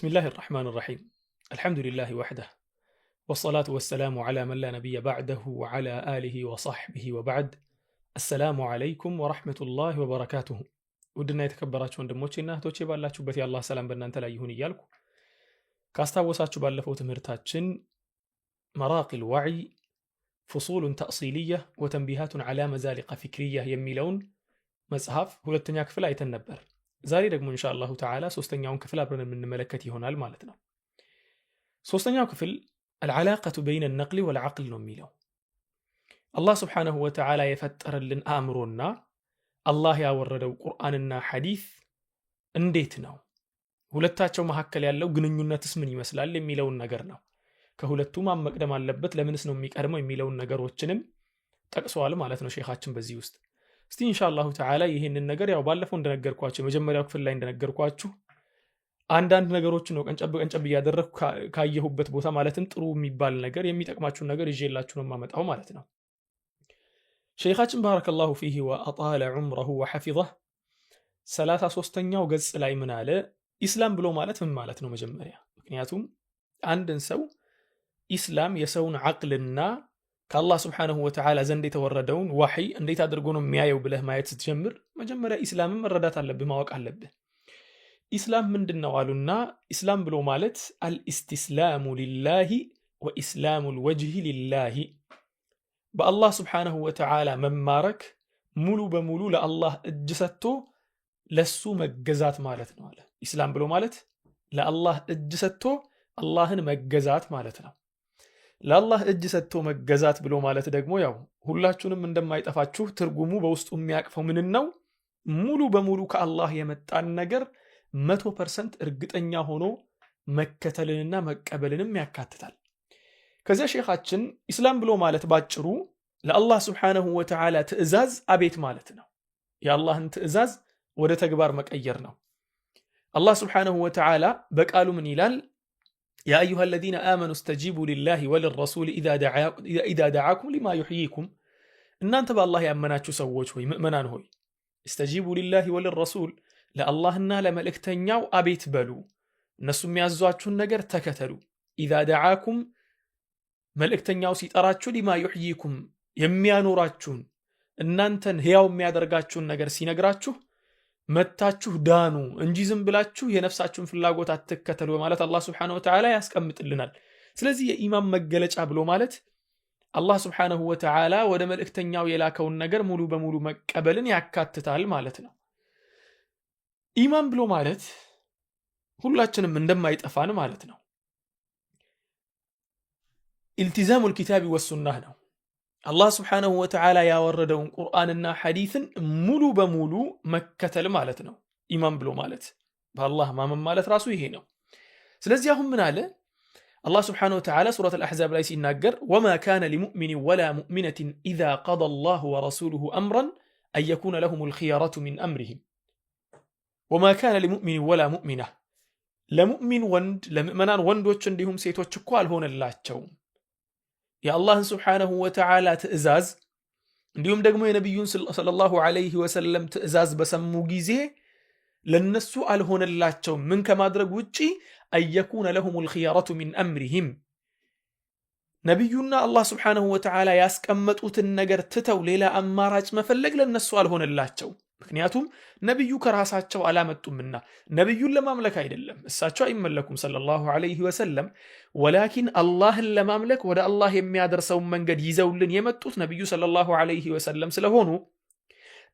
بسم الله الرحمن الرحيم الحمد لله وحده والصلاة والسلام على من لا نبي بعده وعلى آله وصحبه وبعد السلام عليكم ورحمة الله وبركاته ودنا يتكبراتشو ወንድሞቼና እህቶቼ ባላችሁበት የአላህ ሰላም በእናንተ ላይ ይሁን እያልኩ ካስታወሳችሁ ባለፈው ትምህርታችን مراقي الوعي فصول تأصيلية وتنبيهات على مزالق فكرية የሚለውን መጽሐፍ ሁለተኛ ክፍል አይተን ነበር። ዛሬ ደግሞ ኢንሻአላሁ ተዓላ ሶስተኛውን ክፍል አብረን የምንመለከት ይሆናል ማለት ነው። ሶስተኛው ክፍል العلاقة بين النقل والعقل ነው የሚለው አላህ Subhanahu Wa Ta'ala የፈጠረልን አእምሮና አላህ ያወረደው ቁርአንና ሐዲስ እንዴት ነው ሁለታቸው መካከል ያለው ግንኙነትስ ምን ይመስላል የሚለውን ነገር ነው። ከሁለቱም መቅደም አለበት ለምንስ ነው የሚቀድመው የሚለውን ነገሮችንም ጠቅሰዋል ማለት ነው ሼኻችን በዚህ ውስጥ። እስቲ ኢንሻአላሁ ተዓላ ይሄንን ነገር ያው ባለፈው እንደነገርኳችሁ መጀመሪያው ክፍል ላይ እንደነገርኳችሁ አንዳንድ ነገሮችን ነው ቀንጨብ ያደረኩ ካየሁበት ቦታ ማለትም ጥሩ የሚባል ነገር የሚጠቅማችሁ ነገር ይዤላችሁ ነው ማመጣው ማለት ነው። ሼኻችን ባረከላሁ ፊሂ ወአጣለ ዑምረሁ ወሐፊظه 33ኛው ገጽ ላይ ምን አለ? ኢስላም ብሎ ማለት ምን ማለት ነው መጀመሪያ? ምክንያቱም አንድን ሰው ኢስላም የሰውን አቅልና ከአላህ Subhanahu Wa Ta'ala ዘንድ የተወረደውን ወህይ እንዴት አድርጎ ነው የሚያየው ብለህ ማየት ስትጀምር መጀመሪያ ኢስላምን መረዳት አለብህ፣ ማወቅ አለብህ። ኢስላም ምንድነው አሉና ኢስላም ብሎ ማለት አልኢስቲስላሙ ሊላሂ ወኢስላሙል ወጅሂ ሊላሂ በአላህ Subhanahu Wa Ta'ala መማረክ ሙሉ በሙሉ ለአላህ እጅ ሰጥቶ ለሱ መገዛት ማለት ነው አለ። ኢስላም ብሎ ማለት ለአላህ እጅ ሰጥቶ አላህን መገዛት ማለት ነው። ለአላህ እጅ ሰጥቶ መገዛት ብሎ ማለት ደግሞ ያው ሁላችሁንም እንደማይጠፋችሁ ትርጉሙ በውስጡ የሚያቅፈው ምን ነው? ሙሉ በሙሉ ከአላህ የመጣን ነገር 100% እርግጠኛ ሆኖ መከተልንና መቀበልንም ያካትታል። ከዚያ ሼኻችን ኢስላም ብሎ ማለት ባጭሩ ለአላህ Subhanahu Wa Ta'ala ትእዛዝ አቤት ማለት ነው። የአላህን ትእዛዝ ወደ ተግባር መቀየር ነው። አላህ Subhanahu Wa Ta'ala በቃሉ ምን ይላል? يا أيها الذين آمنوا استجيبوا لله وللرسول إذا دعاكم لما يحييكم إن أنت بالله يأمناتشو سووش هوي مؤمنان هوي استجيبوا لله وللرسول لا الله إنا لملك تنياو أبيت بلو نسو ميازواتشو النقر تكتلو إذا دعاكم ملك تنياو سيطراتشو لما يحييكم يميانو راتشون إن أنت هياو ميادرقاتشو النقر سينقراتشو መታችሁ ዳኑ እንጂ ዝም ብላችሁ የነፍሳችሁን ፍላጎት አትከተሉ ማለት አላህ Subhanahu Wa Ta'ala ያስቀምጥልናል። ስለዚህ የኢማን መገለጫ ብሎ ማለት አላህ Subhanahu Wa Ta'ala ወደ መልእክተኛው የላከውን ነገር ሙሉ በሙሉ መቀበልን ያካትታል ማለት ነው። ኢማን ብሎ ማለት ሁላችንም እንደማይጠፋን ማለት ነው። ኢልቲዛሙል ኪታቢ ወሱናህ ነው። አላህ Subhanahu Wa Ta'ala ያወረደውን ቁርአንና ሐዲስን ሙሉ በሙሉ መከተል ማለት ነው ኢማን ብሎ ማለት። በአላህ ማመን ማለት ራሱ ይሄ ነው። ስለዚህ አሁን ምን አለ አላህ Subhanahu Wa Ta'ala ሱረቱ አልአሕዛብ ላይ ሲናገር وما كان لمؤمن ولا مؤمنة إذا قضى الله ورسوله أمرا أن يكون لهم الخيارة من أمرهم وما كان لمؤمن ولا مؤمنة ለሙእሚን ወንድ ለሙእመናን ወንዶች እንዲሁም ሴቶች እኮ አልሆነላቸውም የአላህን Subhanahu Wa Ta'ala ትእዛዝ እንዲሁም ደግሞ የነብዩን ሰለላሁ ዐለይሂ ወሰለም ትእዛዝ በሰሙ ጊዜ ለነሱ አልሆነላቸው ምን ከማድረግ ውጪ አየኩነ ለሁሙል ኺያረቱ ሚን አምሪሂም ነብዩና አላህ Subhanahu Wa Ta'ala ያስቀመጡትን ነገር ትተው ሌላ አማራጭ መፈለግ ለነሱ አልሆነላቸው። ምክንያቱም ነብዩ ከራሳቸው አላመጡምና ነብዩን ለማምለክ አይደለም እሳቸው አይመለኩም ሰለላሁ ዐለይሂ ወሰለም ወላኪን አላህን ለማምለክ ወደ አላህ የሚያደርሰው መንገድ ይዘውልን የመጡት ነብዩ ሰለላሁ ዐለይሂ ወሰለም ስለሆኑ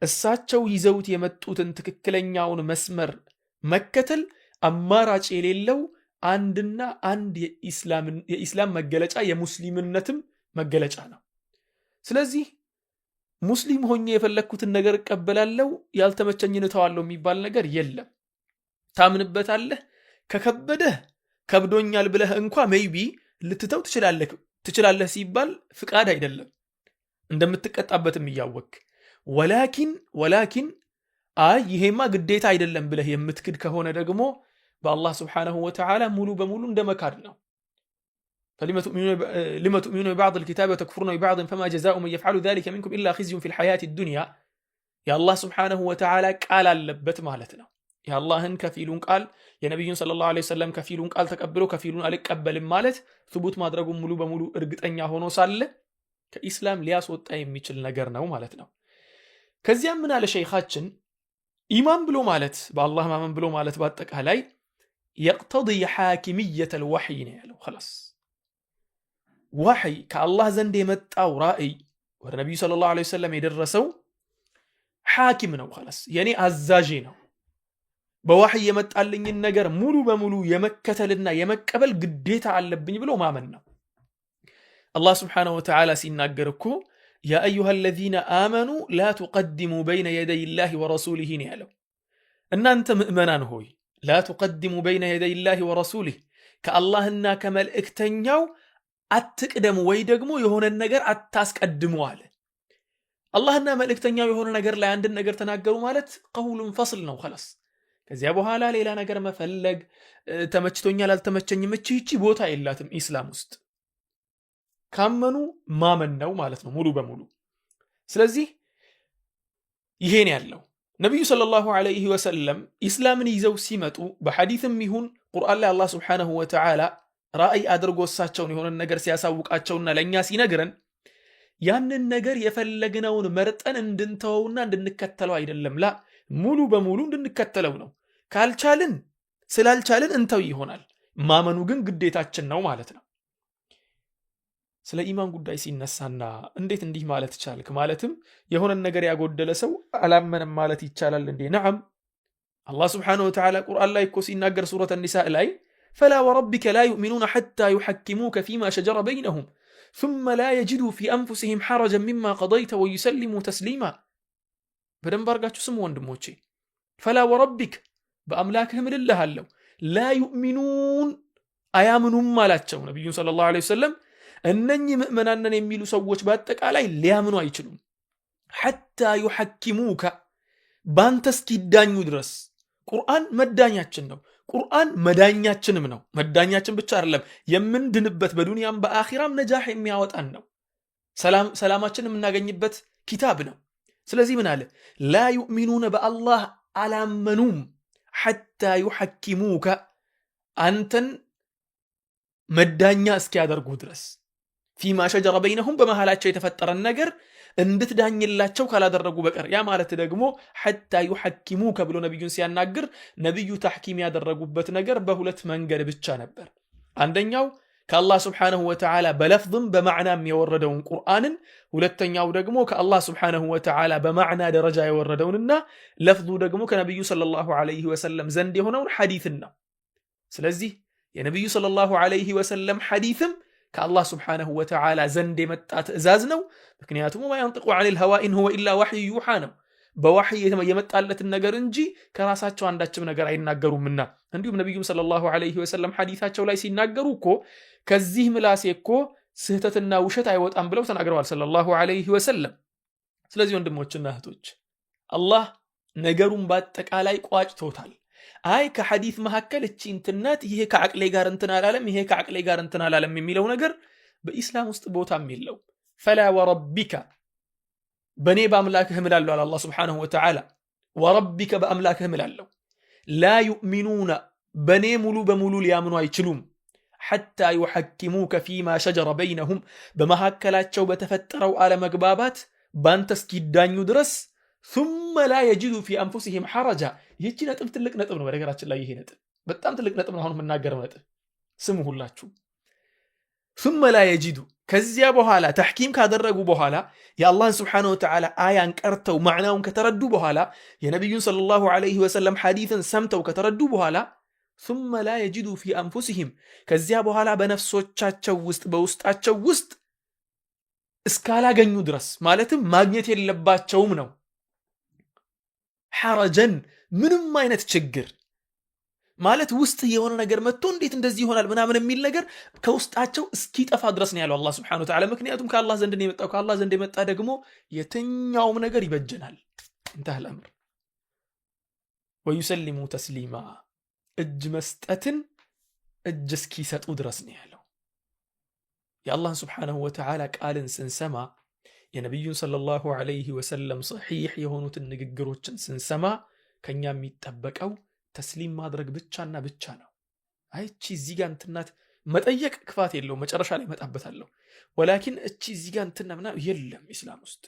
እሳቸው ይዘውት የመጡትን ትክክለኛውን መስመር መከተል አማራጭ የሌለው አንድና አንድ የኢስላም መገለጫ የሙስሊምነትም መገለጫ ነው። ስለዚህ ሙስሊም ሆኜ የፈለኩትን ነገር እቀበላለሁ ያልተመቸኝን ተዋለው የሚባል ነገር የለም። ታምንበታለህ ከከበደህ ከብዶኛል ብለህ እንኳን ሜይቢ ልትተው ትችላለህ ሲባል ፍቃድ አይደለም እንደምትቀጣበትም እያወቅ ወላኪን ይሄማ ግዴታ አይደለም ብለህ የምትክድ ከሆነ ደግሞ በአላህ Subhanahu Wa Ta'ala ሙሉ በሙሉ እንደመካድ ነው። فلما تؤمنون ببعض الكتاب وتكفرون ببعض فما جزاء من يفعل ذلك منكم إلا خزي في الحياة الدنيا يا الله Subhanahu Wa Ta'ala قال አለበት ማለት ነው። የአላህን ከፊሉን ቃል የነብዩን ሰለላሁ ዐለይሂ ወሰለም ከፊሉን ቃል ተቀብሎ ከፊሉን አልቀበልም ማለት ሱቡት ማድረጉን ሙሉ በሙሉ እርግጠኛ ሆኖ ሳለ ከኢስላም ሊያስወጣ የሚችል ነገር ነው ማለት ነው። ከዚያም ምን አለ ሸይኻችን ኢማን ብሎ ማለት በአላህ ማመን ብሎ ማለት በአጠቃላይ يقتضي حاكمية الوحي ነው ያለው خلاص ወህይ ከአላህ ዘንድ የመጣው ራእይ ወደ ነብዩ ሰለላሁ ዐለይሂ ወሰለም የደረሰው ሐኪም ነው خلاص የኔ አዛዥ ነው በወህይ የመጣልኝን ነገር ሙሉ በሙሉ የመከተልና የመቀበል ግዴታ አለብኝ ብሎ ማመን ነው። አላህ Subhanahu Wa Ta'ala ሲናገር እኮ ያ አዩሃ الذين آمنوا لا تقدموا بين يدي الله ورسوله ነው ያለው። እናንተ ምእመናን ሆይ لا تقدموا بين يدي الله ورسوله ከአላህና ከመልእክተኛው አትቅደሙ ወይ ደግሞ የሆነ ነገር አታስቀድሙ አለ። አላህና መልእክተኛው የሆነ ነገር ላይ አንድ ነገር ተናገሩ ማለት ቀውሉን ፈስል ነው خلاص ከዚያ በኋላ ሌላ ነገር መፈለግ ተመችቶኛል አልተመቸኝም እቺ ቦታ የላትም ኢስላም ውስጥ ካመኑ ማመን ነው ማለት ነው ሙሉ በሙሉ። ስለዚህ ይሄን ያለው ነብዩ ሰለላሁ ዐለይሂ ወሰለም ኢስላምን ይዘው ሲመጡ በሐዲስም ይሁን ቁርአን ላይ አላህ Subhanahu Wa Ta'ala ራእይ አድርጎ እሳቸውን የሆነ ነገር ሲያሳውቃቸውና ለኛ ሲነግረን ያንን ነገር የፈለግነውን መርጠን እንድንተውና እንድንከተለው አይደለም ላ ሙሉ በሙሉ እንድንከተለው ነው። ካልቻልን ስላልቻልን እንተው ይሆናል። ማመኑ ግን ግዴታችን ነው ማለት ነው። ስለ ኢማን ጉዳይ ሲነሳና እንዴት እንዲህ ማለት ቻልክ ማለትም የሆነ ነገር ያጎደለ ሰው አላመነም ማለት ይቻላል እንዴ? ነዓም አላህ Subhanahu Wa Ta'ala ቁርአን ላይ እኮ ሲናገር ሱረቱ النساء ላይ فلا وربك لا يؤمنون حتى يحكموك فيما شجر بينهم ثم لا يجدوا في أنفسهم حرجا مما قضيت ويسلموا تسليما በደንብ አርጋችሁ ስሙ ወንድሞቼ فلا وربك በአምላክህ ምልልሃለሁ لا يؤمنون አያምኑም ማላቸው ነብዩ ሰለላሁ ዐለይሂ ወሰለም እነኚህ ምእመናንን የሚሉ ሰዎች በአጠቃላይ ሊያምኑ አይችሉም حتى يحكموك ባንተ እስኪዳኙ ድረስ ቁርአን መዳኛችን ነው። ቁርአን መዳኛችንም ነው። መዳኛችን ብቻ አይደለም የምንድንበት በዱንያም በአኺራም ነጃህ የሚያወጣን ነው። ሰላማችንን የምናገኝበት ኪታብ ነው። ስለዚህ ምን አለ لا يؤمنون በአላህ አላመኑም حتى يحكموك አንተን መዳኛ እስኪያደርጉ ድረስ فيما شجر بينهم በመሃላቸው የተፈጠረን ነገር እንድትዳኝላቸው ካላደረጉ በቀር ያ ማለት ደግሞ حتى يحكموك ብሎ ነብዩን ሲያናግር ነብዩ ተሕኪም ያደረጉበት ነገር በሁለት መንገድ ብቻ ነበር። አንደኛው ከአላህ Subhanahu Wa Ta'ala በለፍዝም በማዕናም የወረደውን ቁርአንን፣ ሁለተኛው ደግሞ ከአላህ Subhanahu Wa Ta'ala በማዕና ደረጃ የወረደውንና ለፍዙ ደግሞ ከነብዩ ሰለላሁ ዐለይሂ ወሰለም ዘንድ የሆነውን ሐዲስን ነው። ስለዚህ የነብዩ ሰለላሁ ዐለይሂ ወሰለም ሐዲስም ከአላህ Subhanahu Wa Ta'ala ዘንድ የመጣ ትእዛዝ ነው። ምክንያቱም ማያንጥቁ ዐኒል ሀዋ ኢን ሁወ ኢላ ወህይ ዩሃ ነው። በወህይ የመጣለትን ነገር እንጂ ከራሳቸው አንዳችም ነገር አይናገሩምና። እንዲሁም ነብዩም ሰለላሁ ዐለይሂ ወሰለም ሐዲሳቸው ላይ ሲናገሩ እኮ ከዚህ ምላሴ እኮ ስህተትና ውሸት አይወጣም ብለው ተናግረዋል ሰለላሁ ዐለይሂ ወሰለም። ስለዚህ ወንድሞችና እህቶች አላህ ነገሩን በአጠቃላይ ቋጭቶታል። አይ ከሐዲስ መካከል እቺ እንትናት ይሄ ከአቅሌ ጋር እንትን አላለም ይሄ ከአቅሌ ጋር እንትን አላለም የሚለው ነገር በኢስላም ውስጥ ቦታም የለው። ፈላ ወረቢከ በኔ በአምላክህ እምላለሁ አለ አላህ Subhanahu Wa Ta'ala ወረቢከ በአምላክህ እምላለሁ ላ ዩእሚኑነ በኔ ሙሉ በሙሉ ሊያምኑ አይችሉም حتى يحكموك فيما شجر بينهم በመካከላቸው በተፈጠረው አለመግባባት ባንተ እስኪዳኙ ድረስ ثم لا يجدوا في أنفسهم حرجا ይህቺ ነጥብ ትልቅ ነጥብ ነው። በነገራችን ላይ ይሄ ነጥብ በጣም ትልቅ ነጥብ ነው። አሁን የምናገረው ነጥብ ስሙ ሁላችሁ ثم لا يجدوا ከዚያ በኋላ ተሕኪም ካደረጉ በኋላ የአላህን Subhanahu Wa Ta'ala አያን ቀርተው ማዕናውን ከተረዱ በኋላ የነብዩን ሰለላሁ ዐለይሂ ወሰለም ሐዲስን ሰምተው ከተረዱ በኋላ ثم لا يجدوا في أنفسهم ከዚያ በኋላ በነፍሶቻቸው ውስጥ በውስጣቸው ውስጥ እስካላገኙ ድረስ ማለትም ማግኘት የለባቸውም ነው ሐረጀን ምንም አይነት ችግር ማለት ውስጥ የሆነ ነገር መጥቶ እንዴት እንደዚህ ይሆናል ምናምን የሚል ነገር ከውስጣቸው እስኪጠፋ ድረስ ነው ያለው አላህ Subhanahu Wa Ta'ala። ምክንያቱም ከአላህ ዘንድ ነው የመጣው። ከአላህ ዘንድ የመጣ ደግሞ የትኛውም ነገር ይበጀናል። እንተህ الامر ويسلموا تسليما እጅ መስጠትን እጅ እስኪሰጡ ድረስ ነው ያለው። የአላህ Subhanahu Wa Ta'ala ቃልን ስንሰማ የነብዩን ሰለላሁ ዐለይሂ ወሰለም ሰሒህ የሆኑትን ንግግሮችን ስንሰማ ከኛ የሚጠበቀው ተስሊም ማድረግ ብቻና ብቻ ነው። እቺ እዚህ ጋር እንትናት መጠየቅ ክፋት የለውም፣ መጨረሻ ላይ መጣበታለሁ። ወላኪን እቺ እዚህ ጋር እንትና ምናምን የለም። ኢስላም ውስጥ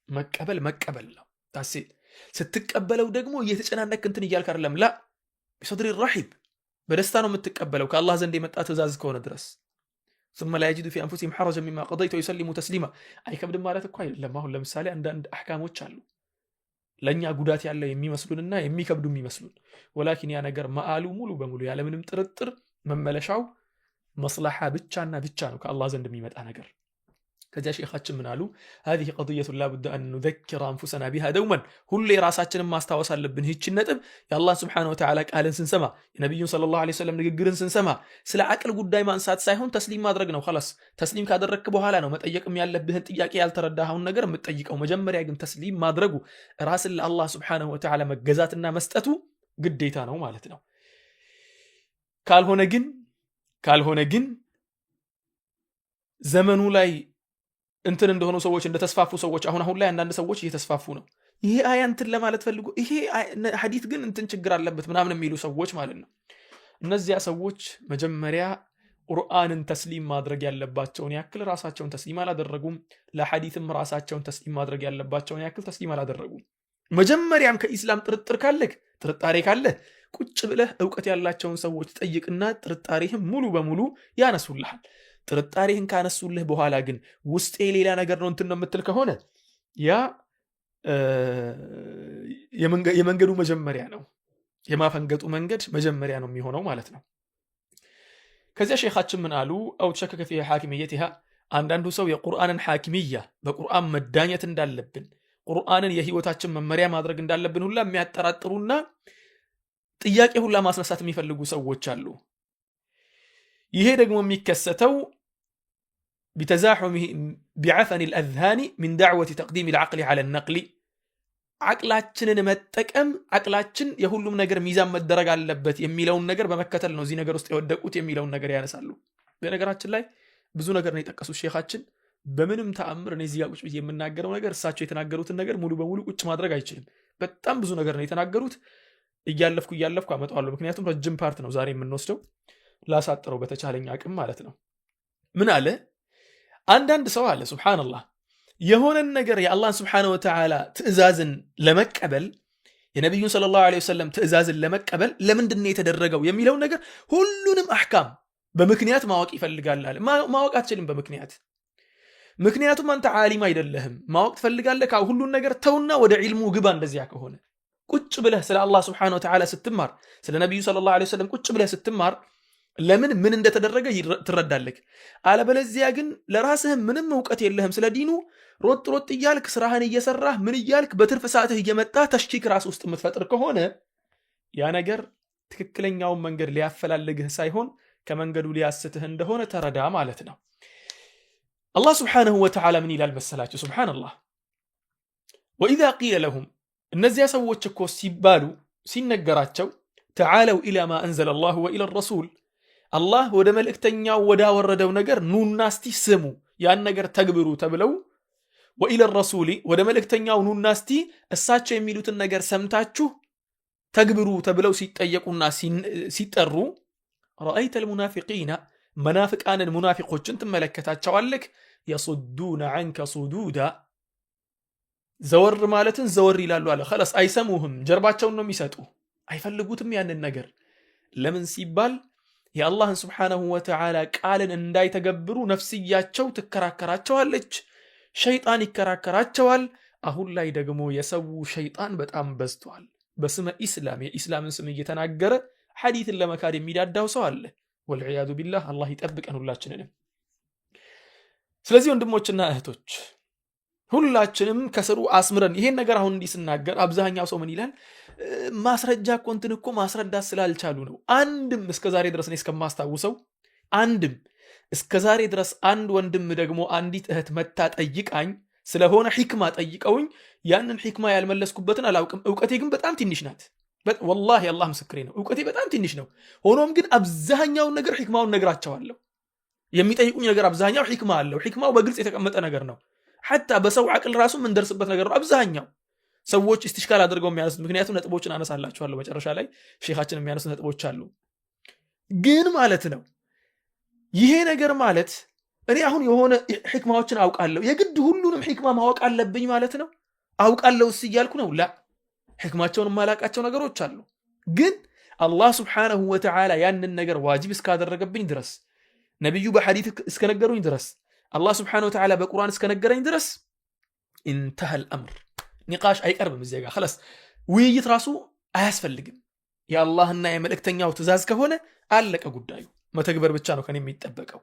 መቀበል ነው። ታሴት ስትቀበለው ደግሞ እየተጨናነክ እንትን እያልክ አይደለም። ላ ቢሰድሪ ረሂብ በደስታ ነው የምትቀበለው ከአላህ ዘንድ የመጣ ትእዛዝ ከሆነ ድረስ። ثم لا يجد في انفسهم حرجا مما قضيت ويسلموا تسليما አይከብድም ማለት እኮ አይደለም። አሁን ለምሳሌ አንዳንድ አህካሞች አሉ ለኛ ጉዳት ያለው የሚመስሉንና የሚከብዱ የሚመስሉን፣ ወላኪን ያ ነገር ማአሉ ሙሉ በሙሉ ያለ ምንም ጥርጥር መመለሻው መስለሓ ብቻና ብቻ ነው ከአላህ ዘንድ የሚመጣ ነገር። ከዚያ ሼኻችን ምን አሉ? هذه قضية لا بد أن نذكر أنفسنا بها دوما ሁሌ ራሳችንን ማስታወስ አለብን። ይህችን ነጥብ የአላህ ስብሓነሁ ወተዓላ ቃልን ስንሰማ፣ የነቢዩን ሰለላሁ ዐለይሂ ወሰለም ንግግርን ስንሰማ ስለ አቅል ጉዳይ ማንሳት ሳይሆን ተስሊም ማድረግ ነው። خلاص ተስሊም ካደረግክ በኋላ ነው መጠየቅም ያለብህን ጥያቄ ያልተረዳኸውን ነገር የምትጠይቀው። መጀመሪያ ግን ተስሊም ማድረጉ ራስን ለአላህ ስብሓነሁ ወተዓላ መገዛትና መስጠቱ ግዴታ ነው ማለት ነው። ካልሆነ ግን ዘመኑ ላይ እንትን እንደሆኑ ሰዎች እንደተስፋፉ ሰዎች አሁን ላይ አንዳንድ ሰዎች እየተስፋፉ ነው። ይሄ አያ እንትን ለማለት ፈልጎ ይሄ ሐዲስ ግን እንትን ችግር አለበት ምናምን የሚሉ ሰዎች ማለት ነው። እነዚያ ሰዎች መጀመሪያ ቁርአንን ተስሊም ማድረግ ያለባቸውን ያክል ራሳቸውን ተስሊም አላደረጉም። ለሐዲስም ራሳቸውን ተስሊም ማድረግ ያለባቸውን ያክል ተስሊም አላደረጉም። መጀመሪያም ከኢስላም ጥርጣሬ ካለ ቁጭ ብለህ ዕውቀት ያላቸውን ሰዎች ጠይቅና ጥርጣሬህም ሙሉ በሙሉ ያነሱልሃል። ጥርጣሬህን ካነሱልህ በኋላ ግን ውስጤ ሌላ ነገር ነው እንትን ነው የምትል ከሆነ ያ የመንገዱ መጀመሪያ ነው፣ የማፈንገጡ መንገድ መጀመሪያ ነው የሚሆነው ማለት ነው። ከዚያ ሼኻችን ምን አሉ? አው ተሸከከ ፊ ሐኪሚየቲሃ አንዳንዱ ሰው የቁርአንን ሐኪሚያ በቁርአን መዳኘት እንዳለብን ቁርአንን የህይወታችን መመሪያ ማድረግ እንዳለብን ሁላ የሚያጠራጥሩና ጥያቄ ሁላ ማስነሳት የሚፈልጉ ሰዎች አሉ። ይሄ ደግሞ የሚከሰተው بتزاحم بعفن الأذهان من دعوة تقديم العقل على النقل عقلاتنا متقم عقلاتن የሁሉም ነገር ሚዛን መደረግ አለበት የሚለውን ነገር በመከተል ነው እዚህ ነገር ውስጥ የወደቁት የሚለውን ነገር ያነሳሉ። በነገራችን ላይ ብዙ ነገር ነው የጠቀሱት ሼኻችን። በምንም ተአምር ነው እዚህ ጋር ቁጭ ብዬ የምናገረው ነገር እሳቸው የተናገሩትን ነገር ሙሉ በሙሉ ቁጭ ማድረግ አይችልም። በጣም ብዙ ነገር ነው የተናገሩት። እያለፍኩ አመጣዋለሁ። ምክንያቱም ረጅም ፓርት ነው ዛሬ የምንወስደው። ላሳጥረው በተቻለኝ አቅም ማለት ነው። ምን አለ? አንዳንድ ሰው አለ ሱብሃንአላህ የሆነን ነገር የአላህን ሱብሃነሁ ወተዓላ ትእዛዝን ለመቀበል የነብዩን ሰለላሁ ዐለይሂ ወሰለም ትእዛዝን ለመቀበል ለምንድን ነው የተደረገው የሚለው ነገር ሁሉንም አህካም በምክንያት ማወቅ ይፈልጋል አለ። ማወቅ አትችልም በምክንያት። ምክንያቱም አንተ ዓሊም አይደለህም። ማወቅ ትፈልጋለህ ሁሉን ነገር ተውና ወደ ዒልሙ ግባ። እንደዚያ ከሆነ ቁጭ ብለህ ስለ አላህ ሱብሃነሁ ወተዓላ ስትማር፣ ስለ ነብዩ ሰለላሁ ዐለይሂ ወሰለም ቁጭ ብለህ ስትማር ለምን እንደተደረገ ትረዳለህ። አለበለዚያ ግን ለራስህ ምንም ዕውቀት የለህም ስለ ዲኑ ሮጥ እያልክ ስራህን እየሰራህ ምን እያልክ በትርፍ ሰዓትህ እየመጣ ተሽኪክ ራስ ውስጥ የምትፈጥር ከሆነ ያ ነገር ትክክለኛውን መንገድ ሊያፈላልግህ ሳይሆን ከመንገዱ ሊያስትህ እንደሆነ ተረዳ ማለት ነው። አላህ ሱብሓነሁ ወተዓላ ምን ይላል መሰላችሁ? ሱብሓነላህ ወኢዛ ቂለ ለሁም እነዚያ ሰዎች እኮ ሲባሉ ሲነገራቸው ተዓለው ኢላ ማ አንዘለ አላሁ ወኢላ ረሱል አላህ ወደ መልእክተኛው ወዳወረደው ነገር ኑና እስቲ ስሙ፣ ያን ነገር ተግብሩ ተብለው ወኢላ ረሱሊ ወደ መልእክተኛው ኑና እስቲ እሳቸው የሚሉትን ነገር ሰምታችሁ ተግብሩ ተብለው ሲጠየቁና ሲጠሩ ረአይተል ሙናፊቂና መናፍቃንን ሙናፊቆችን ትመለከታቸዋለህ የሱዱነ ዐንከ ሱዱዳ ዘወር ማለትን ዘወር ይላሉ አለ። خلاص አይሰሙህም፣ ጀርባቸውን ነው የሚሰጡ፣ አይፈልጉትም ያንን ነገር። ለምን ሲባል የአላህን ሱብሓነሁ ወተዓላ ቃልን እንዳይተገብሩ ነፍስያቸው ትከራከራቸዋለች፣ ሸይጣን ይከራከራቸዋል። አሁን ላይ ደግሞ የሰው ሸይጣን በጣም በዝቷል። በስመ ኢስላም የኢስላምን ስም እየተናገረ ሐዲትን ለመካድ የሚዳዳው ሰው አለ። ወልዒያዙ ቢላህ አላህ ይጠብቀን ሁላችንንም። ስለዚህ ወንድሞችና እህቶች ሁላችንም ከስሩ አስምረን ይሄን ነገር አሁን እንዲህ ስናገር አብዛኛው ሰው ምን ይላል? ማስረጃ እኮ እንትን እኮ ማስረዳት ስላልቻሉ ነው። አንድም እስከዛሬ ድረስ ነው እስከማስታውሰው አንድም እስከዛሬ ድረስ አንድ ወንድም ደግሞ አንዲት እህት መታ ጠይቃኝ ስለሆነ ሒክማ ጠይቀውኝ ያንን ሒክማ ያልመለስኩበትን አላውቅም። ዕውቀቴ ግን በጣም ትንሽ ናት። ወላሂ አላህ ምስክሬ ነው። ዕውቀቴ በጣም ትንሽ ነው። ሆኖም ግን አብዛኛውን ነገር ሒክማውን ነግራቸዋለሁ። የሚጠይቁኝ ነገር አብዛኛው ሒክማ አለው። ሒክማው በግልጽ የተቀመጠ ነገር ነው። ሐታ በሰው አቅል ራሱ ምን ደርስበት ነገር ነው አብዛኛው። ሰዎች ኢስቲሽካል አድርገው የሚያነሱት። ምክንያቱም ነጥቦችን አነሳላችኋለሁ መጨረሻ ላይ ሼኻችን የሚያነሱት ነጥቦች አሉ። ግን ማለት ነው ይሄ ነገር ማለት እኔ አሁን የሆነ ሕክማዎችን አውቃለሁ የግድ ሁሉንም ሕክማ ማወቅ አለብኝ ማለት ነው? አውቃለሁ እያልኩ ነው? ላ ሕክማቸውን ማላቃቸው ነገሮች አሉ። ግን አላህ ሱብሓነሁ ወተዓላ ያንን ነገር ዋጅብ እስካደረገብኝ ድረስ ነብዩ በሐዲስ እስከነገሩኝ ድረስ አላህ ሱብሓነሁ ወተዓላ በቁርአን እስከነገረኝ ድረስ ኢንተሃል አምር ኒቃሽ አይቀርብም። እዚያ ጋር خلاص ውይይት ራሱ አያስፈልግም። የአላህና የመልእክተኛው ትእዛዝ ከሆነ አለቀ ጉዳዩ። መተግበር ብቻ ነው ከኔ የሚጠበቀው።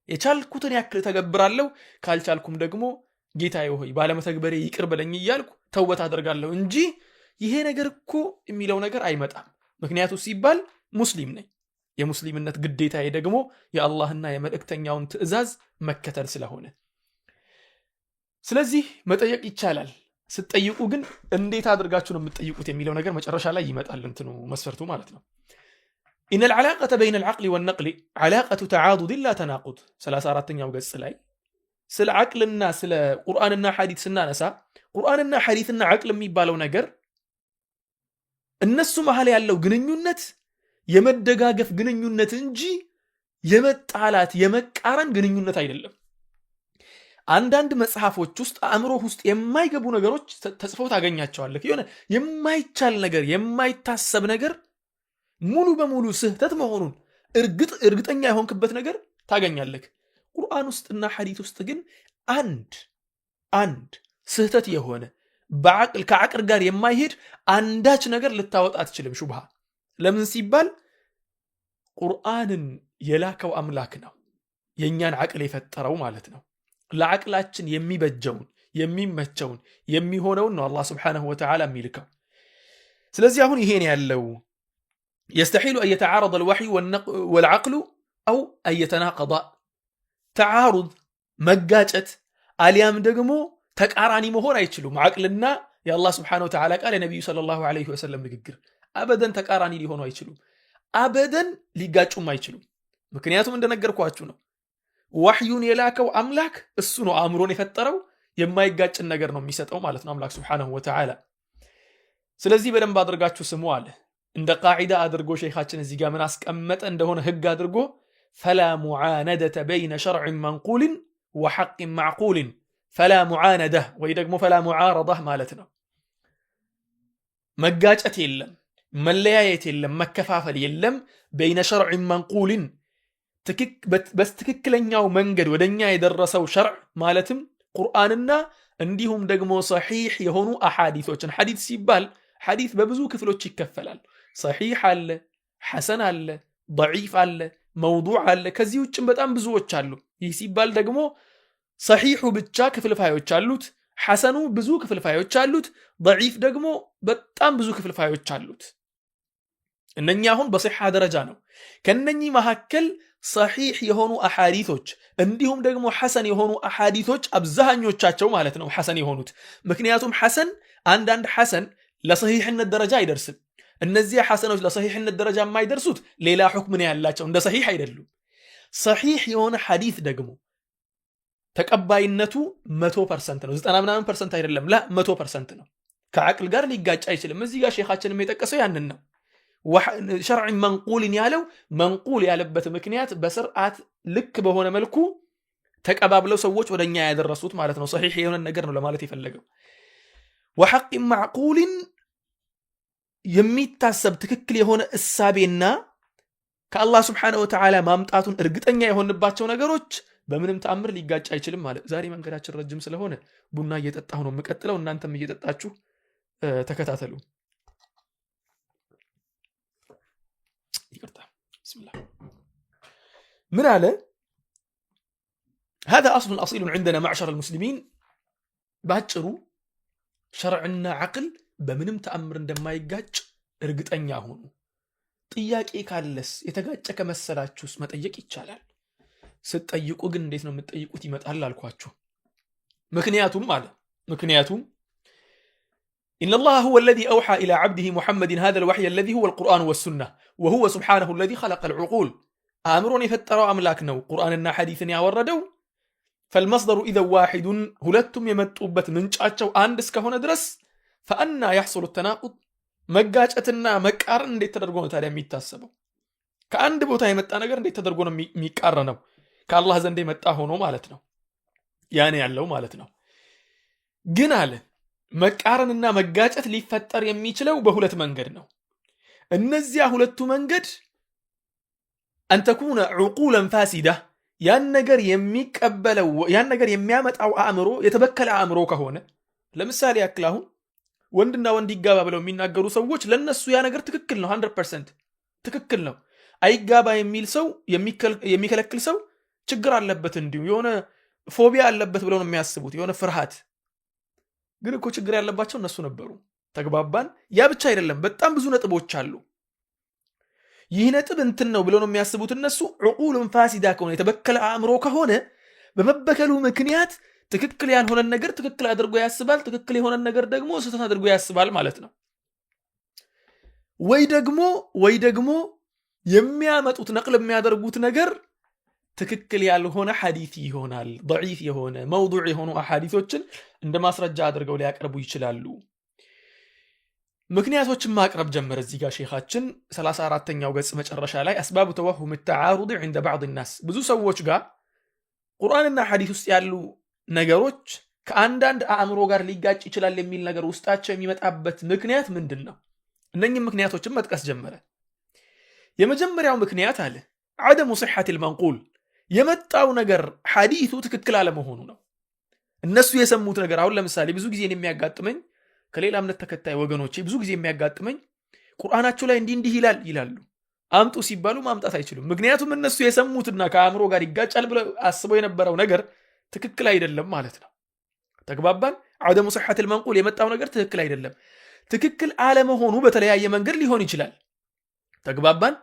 የቻልኩትን ያክል ተገብራለሁ፣ ካልቻልኩም ደግሞ ጌታዬ ሆይ ባለመተግበሬ ይቅር በለኝ እያልኩ ተውበት አደርጋለሁ እንጂ ይሄ ነገር እኮ የሚለው ነገር አይመጣም። ምክንያቱ ሲባል ሙስሊም ነኝ፣ የሙስሊምነት ግዴታዬ ደግሞ የአላህና የመልእክተኛውን ትእዛዝ መከተል ስለሆነ ስለዚህ መጠየቅ ይቻላል። ስትጠይቁ ግን እንዴት አድርጋችሁ ነው የምትጠይቁት የሚለው ነገር መጨረሻ ላይ ይመጣል እንትኑ መስፈርቱ ማለት ነው። إن العلاقة بين العقل والنقل علاقة تعاضد لا تناقض 34ኛው ገጽ ላይ ስለ አቅልና ስለ ቁርአንና ሐዲስ ስናነሳ ቁርአንና ሐዲስና አቅል የሚባለው ነገር እነሱ መሃል ያለው ግንኙነት የመደጋገፍ ግንኙነት እንጂ የመጣላት የመቃረን ግንኙነት አይደለም። አንዳንድ መጽሐፎች ውስጥ አእምሮህ ውስጥ የማይገቡ ነገሮች ተጽፈው ታገኛቸዋለህ። የሆነ የማይቻል ነገር የማይታሰብ ነገር ሙሉ በሙሉ ስህተት መሆኑን እርግጠኛ የሆንክበት ነገር ታገኛለህ። ቁርአን ውስጥና ሐዲስ ውስጥ ግን አንድ ስህተት የሆነ ከዓቅል ጋር የማይሄድ አንዳች ነገር ልታወጣ አትችልም። ሹብሃ ለምን ሲባል ቁርአንን የላከው አምላክ ነው፣ የኛን ዓቅል የፈጠረው ማለት ነው። ለዓቅላችን የሚበጀውን የሚመቸውን የሚሆነውን ነው አላህ Subhanahu Wa Ta'ala የሚልከው። ስለዚህ አሁን ይሄን ያለው يستحيل أن يتعارض الوحي والعقل أو أن يتناقض تعارض مجاجت اليام دغمو تقاراني مهون አይችሉም። عقلنا يا الله سبحانه وتعالى قال النبي صلى الله عليه وسلم ንግግር አበደን ተቃራኒ ሊሆኑ አይችሉም። አበደን ሊጋጩም አይችሉም። ምክንያቱም እንደነገርኳችሁ ነው ወህዩን የላከው አምላክ እሱ ነው አእምሮን የፈጠረው የማይጋጭን ነገር ነው የሚሰጠው ማለት ነው አምላክ Subhanahu Wa Ta'ala። ስለዚህ በደንብ አድርጋችሁ ስሙ አለ። እንደ ቃዒዳ አድርጎ ሼኻችን እዚህ ጋር ምን አስቀመጠ እንደሆነ ህግ አድርጎ فلا معاندة بين شرع منقول وحق معقول فلا معاندة ወይ ደግሞ فلا معارضة ማለት ነው። መጋጨት የለም፣ መለያየት የለም፣ መከፋፈል የለም። بين شرع منقول በትክክለኛው መንገድ ወደኛ የደረሰው ሸርዕ ማለትም ቁርአንና እንዲሁም ደግሞ ሰሒህ የሆኑ አሐዲሶችን ሐዲስ ሲባል ሐዲስ በብዙ ክፍሎች ይከፈላል። ሰሒህ አለ፣ ሐሰን አለ፣ ضعيف አለ፣ መውዱዕ አለ። ከዚህ ውጭም በጣም ብዙዎች አሉ። ይህ ሲባል ደግሞ ሰሒሁ ብቻ ክፍልፋዮች አሉት፣ ሐሰኑ ብዙ ክፍልፋዮች አሉት፣ ضعيف ደግሞ በጣም ብዙ ክፍልፋዮች አሉት። እነኛ አሁን በሲሐ ደረጃ ነው። ከነኚህ መካከል ሰሒህ የሆኑ አሐዲሶች እንዲሁም ደግሞ ሐሰን የሆኑ አሐዲሶች አብዛኞቻቸው ማለት ነው ሐሰን የሆኑት። ምክንያቱም ሐሰን አንዳንድ ሐሰን ለሰሒህነት ደረጃ አይደርስም። እነዚህ ሐሰኖች ለሰሒህነት ደረጃ የማይደርሱት ሌላ ሁክም ነው ያላቸው፣ እንደ ሰሒህ አይደሉም። ሰሒህ የሆነ ሐዲስ ደግሞ ተቀባይነቱ 100% ነው። 90% አይደለም፣ ላ 100% ነው። ከዓቅል ጋር ሊጋጭ አይችልም። እዚህ ጋር ሼኻችንም የጠቀሰው ያንን ነው። ሸርዕ መንቁልን ያለው መንቁል ያለበት ምክንያት በስርዓት ልክ በሆነ መልኩ ተቀባብለው ሰዎች ወደኛ ያደረሱት ማለት ነው። ሰሒህ የሆነ ነገር ነው ለማለት የፈለገው። ወሐቅ ማዕቁልን የሚታሰብ ትክክል የሆነ እሳቤና ከአላህ Subhanahu Wa Ta'ala ማምጣቱን እርግጠኛ የሆንባቸው ነገሮች በምንም ተአምር ሊጋጭ አይችልም ማለት። ዛሬ መንገዳችን ረጅም ስለሆነ ቡና እየጠጣሁ ነው የምቀጥለው፣ እናንተም እየጠጣችሁ ተከታተሉ። بسم الله. من على هذا أصل أصيل عندنا معشر المسلمين باجروا شرعنا عقل بمنم تأمر عندما يجاج رجت أن يهون طياك إيكالس يتجاج كمسلاتشوس ما تيجي يتشالل ست أيق وجن ديسنا متأيق وتيمت الله الكواتشو مكنياتهم ماله مكنياتهم إن الله هو الذي أوحى إلى عبده محمد هذا الوحي الذي هو القرآن والسنة وهو سبحانه الذي خلق العقول آمروني فتروا أملاكنا قرآننا حديثنا وردوا فالمصدر إذا واحد هلتم يمتوبة من شاتشو آندس كهنا درس فأنا يحصل التناقض መጋጨትና መቃረን እንዴት ተደርጎ ነው ታዲያ የሚታሰበው? ከአንድ ቦታ የመጣ ነገር እንዴት ተደርጎ ነው የሚቃረነው? ከአላህ ዘንድ የመጣ ሆኖ ማለት ነው። ያኔ ያለው ማለት ነው። ግን አለ መቃረንና መጋጨት ሊፈጠር የሚችለው በሁለት መንገድ ነው። እነዚያ ሁለቱ መንገድ أن تكون عقولا فاسدة ያን ነገር የሚቀበለው ያን ነገር የሚያመጣው አእምሮ የተበከለ አእምሮ ከሆነ ለምሳሌ ያክል አሁን ወንድና ወንድ ይጋባ ብለው የሚናገሩ ሰዎች ለነሱ ያ ነገር ትክክል ነው 100% ትክክል ነው። አይጋባ የሚል ሰው የሚከለክል ሰው ችግር አለበት እንዲሁ የሆነ ፎቢያ አለበት ብለው ነው የሚያስቡት የሆነ ፍርሃት። ግን እኮ ችግር ያለባቸው እነሱ ነበሩ። ተግባባን? ያ ብቻ አይደለም በጣም ብዙ ነጥቦች አሉ። ይህ ነጥብ እንትን ነው ብለው ነው የሚያስቡት እነሱ ዕቁሉን ፋሲዳ ከሆነ የተበከለ አእምሮ ከሆነ በመበከሉ ምክንያት ትክክል ያልሆነ ነገር ትክክል አድርጎ ያስባል፣ ትክክል የሆነ ነገር ደግሞ ስህተት አድርጎ ያስባል ማለት ነው። ወይ ደግሞ የሚያመጡት ነቅል የሚያደርጉት ነገር ትክክል ያልሆነ ሐዲስ ይሆናል። ضعيف የሆነ موضوع የሆኑ አሐዲሶችን እንደ ማስረጃ አድርገው ሊያቀርቡ ይችላሉ። ምክንያቶችን ማቅረብ ጀመረ እዚህ ጋር ሼኻችን 34ኛው ገጽ መጨረሻ ላይ أسباب توهم التعارض عند بعض الناس ብዙ ሰዎች ጋር ቁርአንና ሐዲስ ውስጥ ያሉ ነገሮች ከአንዳንድ አእምሮ ጋር ሊጋጭ ይችላል የሚል ነገር ውስጣቸው የሚመጣበት ምክንያት ምንድነው? እነኚህም ምክንያቶችን መጥቀስ ጀመረ። የመጀመሪያው ምክንያት አለ عدم صحة المنقول የመጣው ነገር ሐዲሱ ትክክል አለመሆኑ ነው። እነሱ የሰሙት ነገር አሁን ለምሳሌ ብዙ ጊዜ የሚያጋጥመኝ ከሌላ እምነት ተከታይ ወገኖቼ ብዙ ጊዜ የሚያጋጥመኝ ቁርአናቸው ላይ እንዲህ ይላል ይላሉ። አምጡ ሲባሉ ማምጣት አይችሉም። ምክንያቱም እነሱ የሰሙትና ከአእምሮ ጋር ይጋጫል ብለው አስበው የነበረው ነገር ትክክል አይደለም ማለት ነው። ተግባባን? عدم صحة المنقول የመጣው ነገር ትክክል አይደለም። ትክክል አለመሆኑ በተለያየ መንገድ ሊሆን ይችላል። ተግባባን?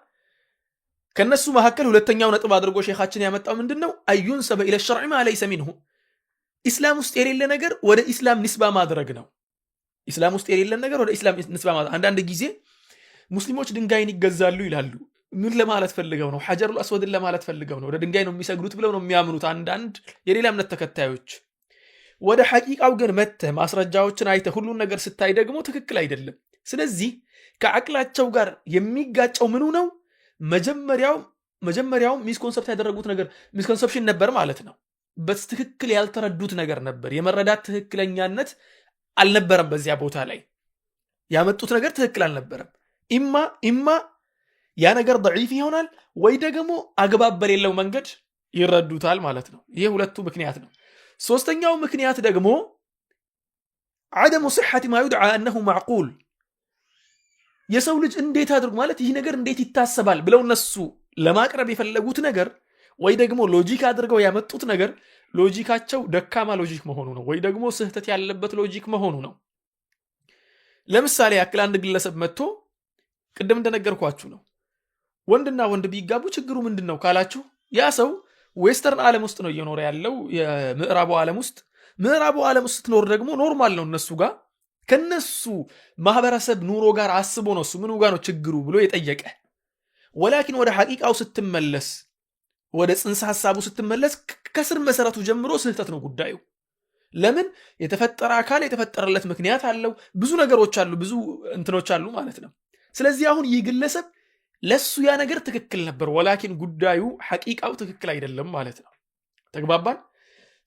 ከነሱ መካከል ሁለተኛው ነጥብ አድርጎ ሼኻችን ያመጣው ምንድነው? አዩን ሰበ ኢለ الشرع ما ليس منه ኢስላም ውስጥ የሌለ ነገር ወደ ኢስላም ንስባ ማድረግ ነው። ኢስላም ውስጥ የሌለ ነገር ወደ ኢስላም ንስባ ማድረግ። አንዳንድ ጊዜ ሙስሊሞች ድንጋይን ይገዛሉ ይላሉ። ምን ለማለት ፈልገው ነው? ሐጀሩል አስወድን ለማለት ፈልገው ነው? ወደ ድንጋይ ነው የሚሰግዱት ብለው ነው የሚያምኑት አንዳንድ የሌላ እምነት ተከታዮች። ወደ ሐቂቃው ግን መተህ ማስረጃዎችን አይተህ ሁሉን ነገር ስታይ ደግሞ ትክክል አይደለም። ስለዚህ ከአቅላቸው ጋር የሚጋጨው ምኑ ነው? መጀመሪያው ሚስኮንሰፕት ያደረጉት ነገር ሚስኮንሰፕሽን ነበር ማለት ነው። በትክክል ያልተረዱት ነገር ነበር። የመረዳት ትክክለኛነት አልነበረም። በዚያ ቦታ ላይ ያመጡት ነገር ትክክል አልነበረም። ኢማ ያ ነገር ضعيف ይሆናል ወይ ደግሞ አግባብ በሌለው መንገድ ይረዱታል ማለት ነው። ይሄ ሁለቱ ምክንያት ነው። ሶስተኛው ምክንያት ደግሞ عدم صحة ما يدعى أنه معقول የሰው ልጅ እንዴት አድርጎ ማለት ይህ ነገር እንዴት ይታሰባል ብለው እነሱ ለማቅረብ የፈለጉት ነገር ወይ ደግሞ ሎጂክ አድርገው ያመጡት ነገር ሎጂካቸው ደካማ ሎጂክ መሆኑ ነው፣ ወይ ደግሞ ስህተት ያለበት ሎጂክ መሆኑ ነው። ለምሳሌ ያክል አንድ ግለሰብ መጥቶ ቅድም እንደነገርኳችሁ ነው ወንድና ወንድ ቢጋቡ ችግሩ ምንድነው ካላችሁ ያ ሰው ዌስተርን ዓለም ውስጥ ነው እየኖረ ያለው የምዕራቡ ዓለም ውስጥ ስትኖር ደግሞ ኖርማል ነው እነሱ ጋር ከነሱ ማህበረሰብ ኑሮ ጋር አስቦ ነው እሱ ምኑ ጋር ነው ችግሩ ብሎ የጠየቀ። ወላኪን ወደ ሐቂቃው ስትመለስ ወደ ጽንሰ ሐሳቡ ስትመለስ ከስር መሰረቱ ጀምሮ ስህተት ነው ጉዳዩ። ለምን? የተፈጠረ አካል የተፈጠረለት ምክንያት አለው። ብዙ ነገሮች አሉ፣ ብዙ እንትኖች አሉ ማለት ነው። ስለዚህ አሁን ይህ ግለሰብ ለሱ ያ ነገር ትክክል ነበር፣ ወላኪን ጉዳዩ ሐቂቃው ትክክል አይደለም ማለት ነው። ተግባባን?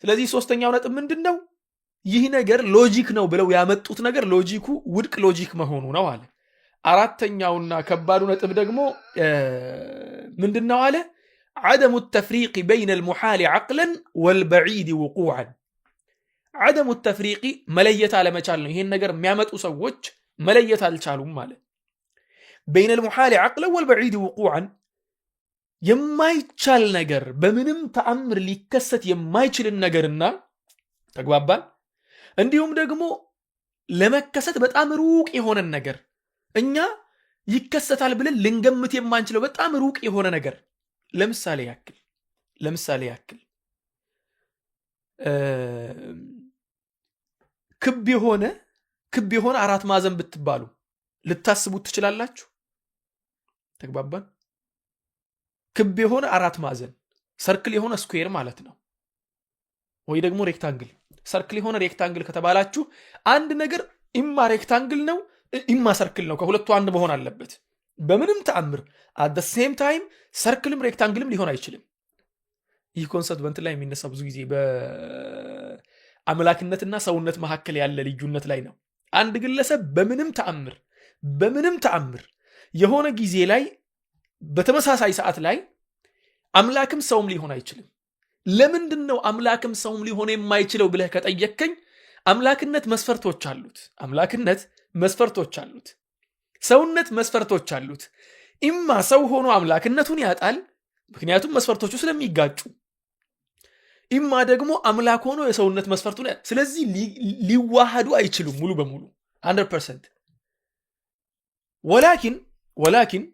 ስለዚህ ሶስተኛው ነጥብ ምንድነው? ይህ ነገር ሎጂክ ነው ብለው ያመጡት ነገር ሎጂኩ ውድቅ ሎጂክ መሆኑ ነው አለ። አራተኛውና ከባዱ ነጥብ ደግሞ ምንድነው አለ? عدم التفريق بين المحال عقلا والبعيد وقوعا عدم التفريق መለየት አለመቻል ነው። ይሄን ነገር የሚያመጡ ሰዎች መለየት አልቻሉም ማለት بين المحال عقلا والبعيد وقوعا የማይቻል ነገር በምንም ተአምር ሊከሰት የማይችልን ነገርና ተግባባን እንዲሁም ደግሞ ለመከሰት በጣም ሩቅ የሆነ ነገር እኛ ይከሰታል ብለን ልንገምት የማንችለው በጣም ሩቅ የሆነ ነገር ለምሳሌ ያክል ክብ የሆነ አራት ማዕዘን ብትባሉ ልታስቡት ትችላላችሁ? ተግባባን? ክብ የሆነ አራት ማዕዘን ሰርክል የሆነ ስኩዌር ማለት ነው፣ ወይ ደግሞ ሬክታንግል። ሰርክል የሆነ ሬክታንግል ከተባላችሁ አንድ ነገር ኢማ ሬክታንግል ነው ኢማ ሰርክል ነው። ከሁለቱ አንድ መሆን አለበት በምንም ተአምር። አት ዘ ሴም ታይም ሰርክልም ሬክታንግልም ሊሆን አይችልም። ይህ ኮንሰፕት በእንትን ላይ የሚነሳ ብዙ ጊዜ በአምላክነትና ሰውነት መካከል ያለ ልዩነት ላይ ነው። አንድ ግለሰብ በምንም ተአምር የሆነ ጊዜ ላይ በተመሳሳይ ሰዓት ላይ አምላክም ሰውም ሊሆን አይችልም። ለምንድን ነው አምላክም ሰውም ሊሆን የማይችለው ብለህ ከጠየቅከኝ አምላክነት መስፈርቶች አሉት፣ ሰውነት መስፈርቶች አሉት። ኢማ ሰው ሆኖ አምላክነቱን ያጣል፣ ምክንያቱም መስፈርቶቹ ስለሚጋጩ፣ ኢማ ደግሞ አምላክ ሆኖ የሰውነት መስፈርቱን ስለዚህ ሊዋሃዱ አይችሉም ሙሉ በሙሉ 100%። ወላኪን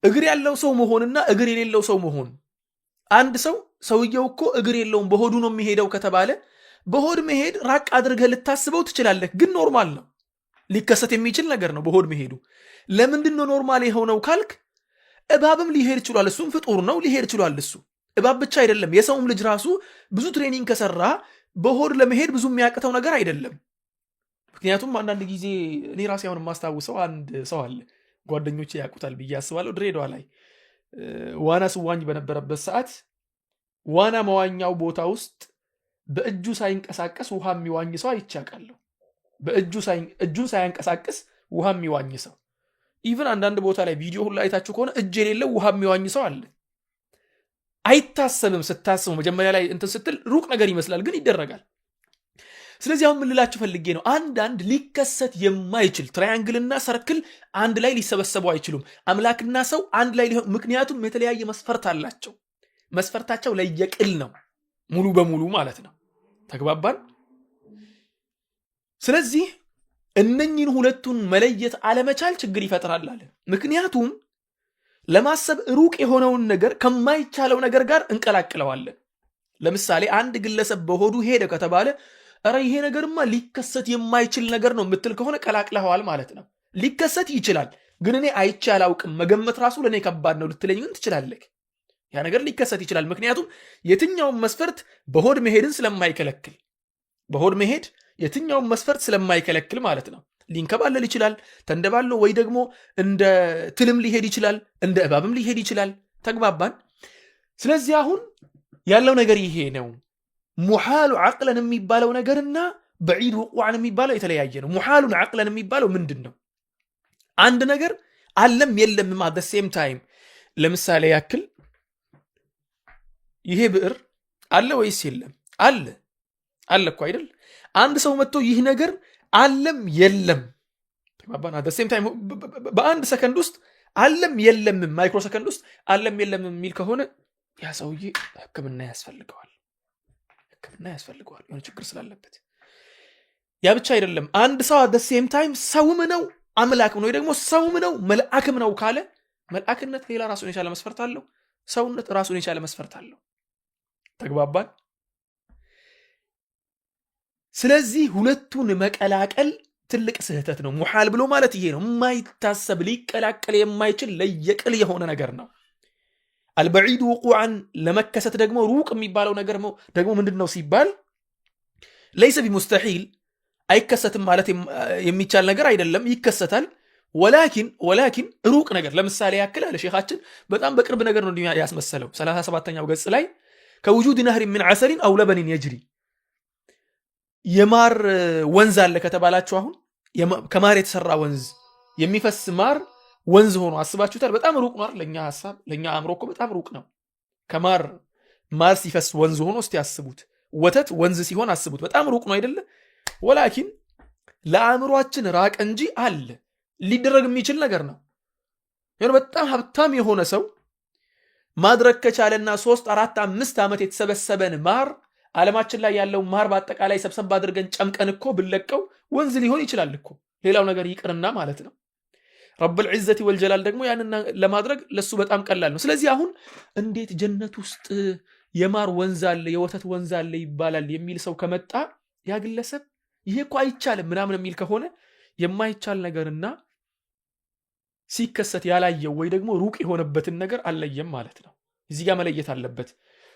እግር ያለው ሰው መሆንና እግር የሌለው ሰው መሆን፣ አንድ ሰውየው እኮ እግር የለውም በሆዱ ነው የሚሄደው ከተባለ በሆድ መሄድ ራቅ አድርገህ ልታስበው ትችላለህ፣ ግን ኖርማል ነው፣ ሊከሰት የሚችል ነገር ነው በሆድ መሄዱ። ለምንድን ነው ኖርማል የሆነው ካልክ እባብም ሊሄድ ይችላል፣ እሱም ፍጡር ነው ሊሄድ ይችላል። እሱ እባብ ብቻ አይደለም፣ የሰውም ልጅ ራሱ ብዙ ትሬኒንግ ከሰራ በሆድ ለመሄድ ብዙ የሚያቅተው ነገር አይደለም። ምክንያቱም አንዳንድ ጊዜ እኔ ራሴ አሁን የማስታውሰው አንድ ሰው አለ፣ ጓደኞቼ ያውቁታል ብዬ አስባለሁ። ድሬዳዋ ላይ ዋና ስዋኝ በነበረበት ሰዓት ዋና መዋኛው ቦታ ውስጥ በእጁ ሳይንቀሳቀስ ውሃ የሚዋኝ ሰው አይቻቃለሁ። እጁን ሳያንቀሳቀስ ውሃ የሚዋኝ ሰው። ኢቭን አንዳንድ ቦታ ላይ ቪዲዮ ሁሉ አይታችሁ ከሆነ እጅ የሌለው ውሃ የሚዋኝ ሰው አለ። አይታሰብም። ስታስቡ መጀመሪያ ላይ እንትን ስትል ሩቅ ነገር ይመስላል፣ ግን ይደረጋል። ስለዚህ አሁን ምን ልላችሁ ፈልጌ ነው፣ አንዳንድ ሊከሰት የማይችል ትራያንግልና ሰርክል አንድ ላይ ሊሰበሰቡ አይችሉም። አምላክና ሰው አንድ ላይ ሊሆን፣ ምክንያቱም የተለያየ መስፈርት አላቸው። መስፈርታቸው ለየቅል ነው ሙሉ በሙሉ ማለት ነው። ተግባባን? ስለዚህ እነኚህን ሁለቱን መለየት አለመቻል ችግር ይፈጥራል አለ። ምክንያቱም ለማሰብ ሩቅ የሆነውን ነገር ከማይቻለው ነገር ጋር እንቀላቅለዋለን። ለምሳሌ አንድ ግለሰብ በሆዱ ሄደ ከተባለ እረ ይሄ ነገርማ ሊከሰት የማይችል ነገር ነው የምትል ከሆነ ቀላቅለዋል ማለት ነው። ሊከሰት ይችላል፣ ግን እኔ አይቼ አላውቅም፣ መገመት ራሱ ለእኔ ከባድ ነው ልትለኝ ግን ትችላለህ። ያ ነገር ሊከሰት ይችላል፣ ምክንያቱም የትኛውም መስፈርት በሆድ መሄድን ስለማይከለክል፣ በሆድ መሄድ የትኛውም መስፈርት ስለማይከለክል ማለት ነው። ሊንከባለል ይችላል ተንደባሎ፣ ወይ ደግሞ እንደ ትልም ሊሄድ ይችላል፣ እንደ እባብም ሊሄድ ይችላል። ተግባባን? ስለዚህ አሁን ያለው ነገር ይሄ ነው። ሙሐሉ ዐቅለን የሚባለው ነገርና በዒድ ውቁዓን የሚባለው የተለያየ ነው። ሙሐሉን ዐቅለን የሚባለው ምንድን ነው? አንድ ነገር አለም የለም at the same time። ለምሳሌ ያክል ይሄ ብዕር አለ ወይስ የለም? አለ እኮ አይደል? አንድ ሰው መጥቶ ይህ ነገር አለም የለም at the same time በአንድ ሰከንድ ውስጥ አለም የለም፣ ማይክሮ ሰከንድ ውስጥ አለም የለም የሚል ከሆነ ያ ሰውዬ ሕክምና ያስፈልገዋል፣ የሆነ ችግር ስላለበት። ያ ብቻ አይደለም፣ አንድ ሰው at the same time ሰውም ነው አምላክም ነው፣ ወይ ደግሞ ሰውም ነው መልአክም ነው ካለ መልአክነት ሌላ ራሱን የቻለ መስፈርት አለው፣ ሰውነት ራሱን የቻለ መስፈርት አለው። ተግባባን? ስለዚህ ሁለቱን መቀላቀል ትልቅ ስህተት ነው። ሙሐል ብሎ ማለት ይሄ ነው፣ የማይታሰብ ሊቀላቀል የማይችል ለየቅል የሆነ ነገር ነው። አልበዒድ ውቁዓን ለመከሰት ደግሞ ሩቅ የሚባለው ነገር ደግሞ ምንድን ነው ሲባል ለይሰ ቢሙስተሒል አይከሰትም ማለት የሚቻል ነገር አይደለም፣ ይከሰታል። ወላኪን ሩቅ ነገር፣ ለምሳሌ ያክል አለ ሼኻችን በጣም በቅርብ ነገር ነው ያስመሰለው 37ኛው ገጽ ላይ ከውጁድ ነህር ምን ዐሰሪን አው ለበኒን የጅሪ፣ የማር ወንዝ አለ ከተባላችሁ አሁን ከማር የተሰራ ወንዝ የሚፈስ ማር ወንዝ ሆኖ አስባችሁታል? በጣም ሩቅ ነው። ለኛ ሐሳብ ለኛ አእምሮ እኮ በጣም ሩቅ ነው። ከማር ማር ሲፈስ ወንዝ ሆኖ እስቲ አስቡት። ወተት ወንዝ ሲሆን አስቡት፣ በጣም ሩቅ ነው አይደለ? ወላኪን ለአእምሮአችን ራቅ እንጂ አለ፣ ሊደረግ የሚችል ነገር ነው። የሆነ በጣም ሀብታም የሆነ ሰው ማድረግ ከቻለና 3 4 5 ዓመት የተሰበሰበን ማር ዓለማችን ላይ ያለው ማር በአጠቃላይ ሰብሰብ አድርገን ጨምቀን እኮ ብለቀው ወንዝ ሊሆን ይችላል እኮ፣ ሌላው ነገር ይቅርና ማለት ነው። ረብል ዒዘቲ ወልጀላል ደግሞ ያንን ለማድረግ ለሱ በጣም ቀላል ነው። ስለዚህ አሁን እንዴት ጀነት ውስጥ የማር ወንዝ አለ የወተት ወንዝ አለ ይባላል የሚል ሰው ከመጣ ያ ግለሰብ ይሄ እኮ አይቻልም ምናምን የሚል ከሆነ የማይቻል ነገርና ሲከሰት ያላየው ወይ ደግሞ ሩቅ የሆነበትን ነገር አለየም ማለት ነው። እዚህ ጋር መለየት አለበት።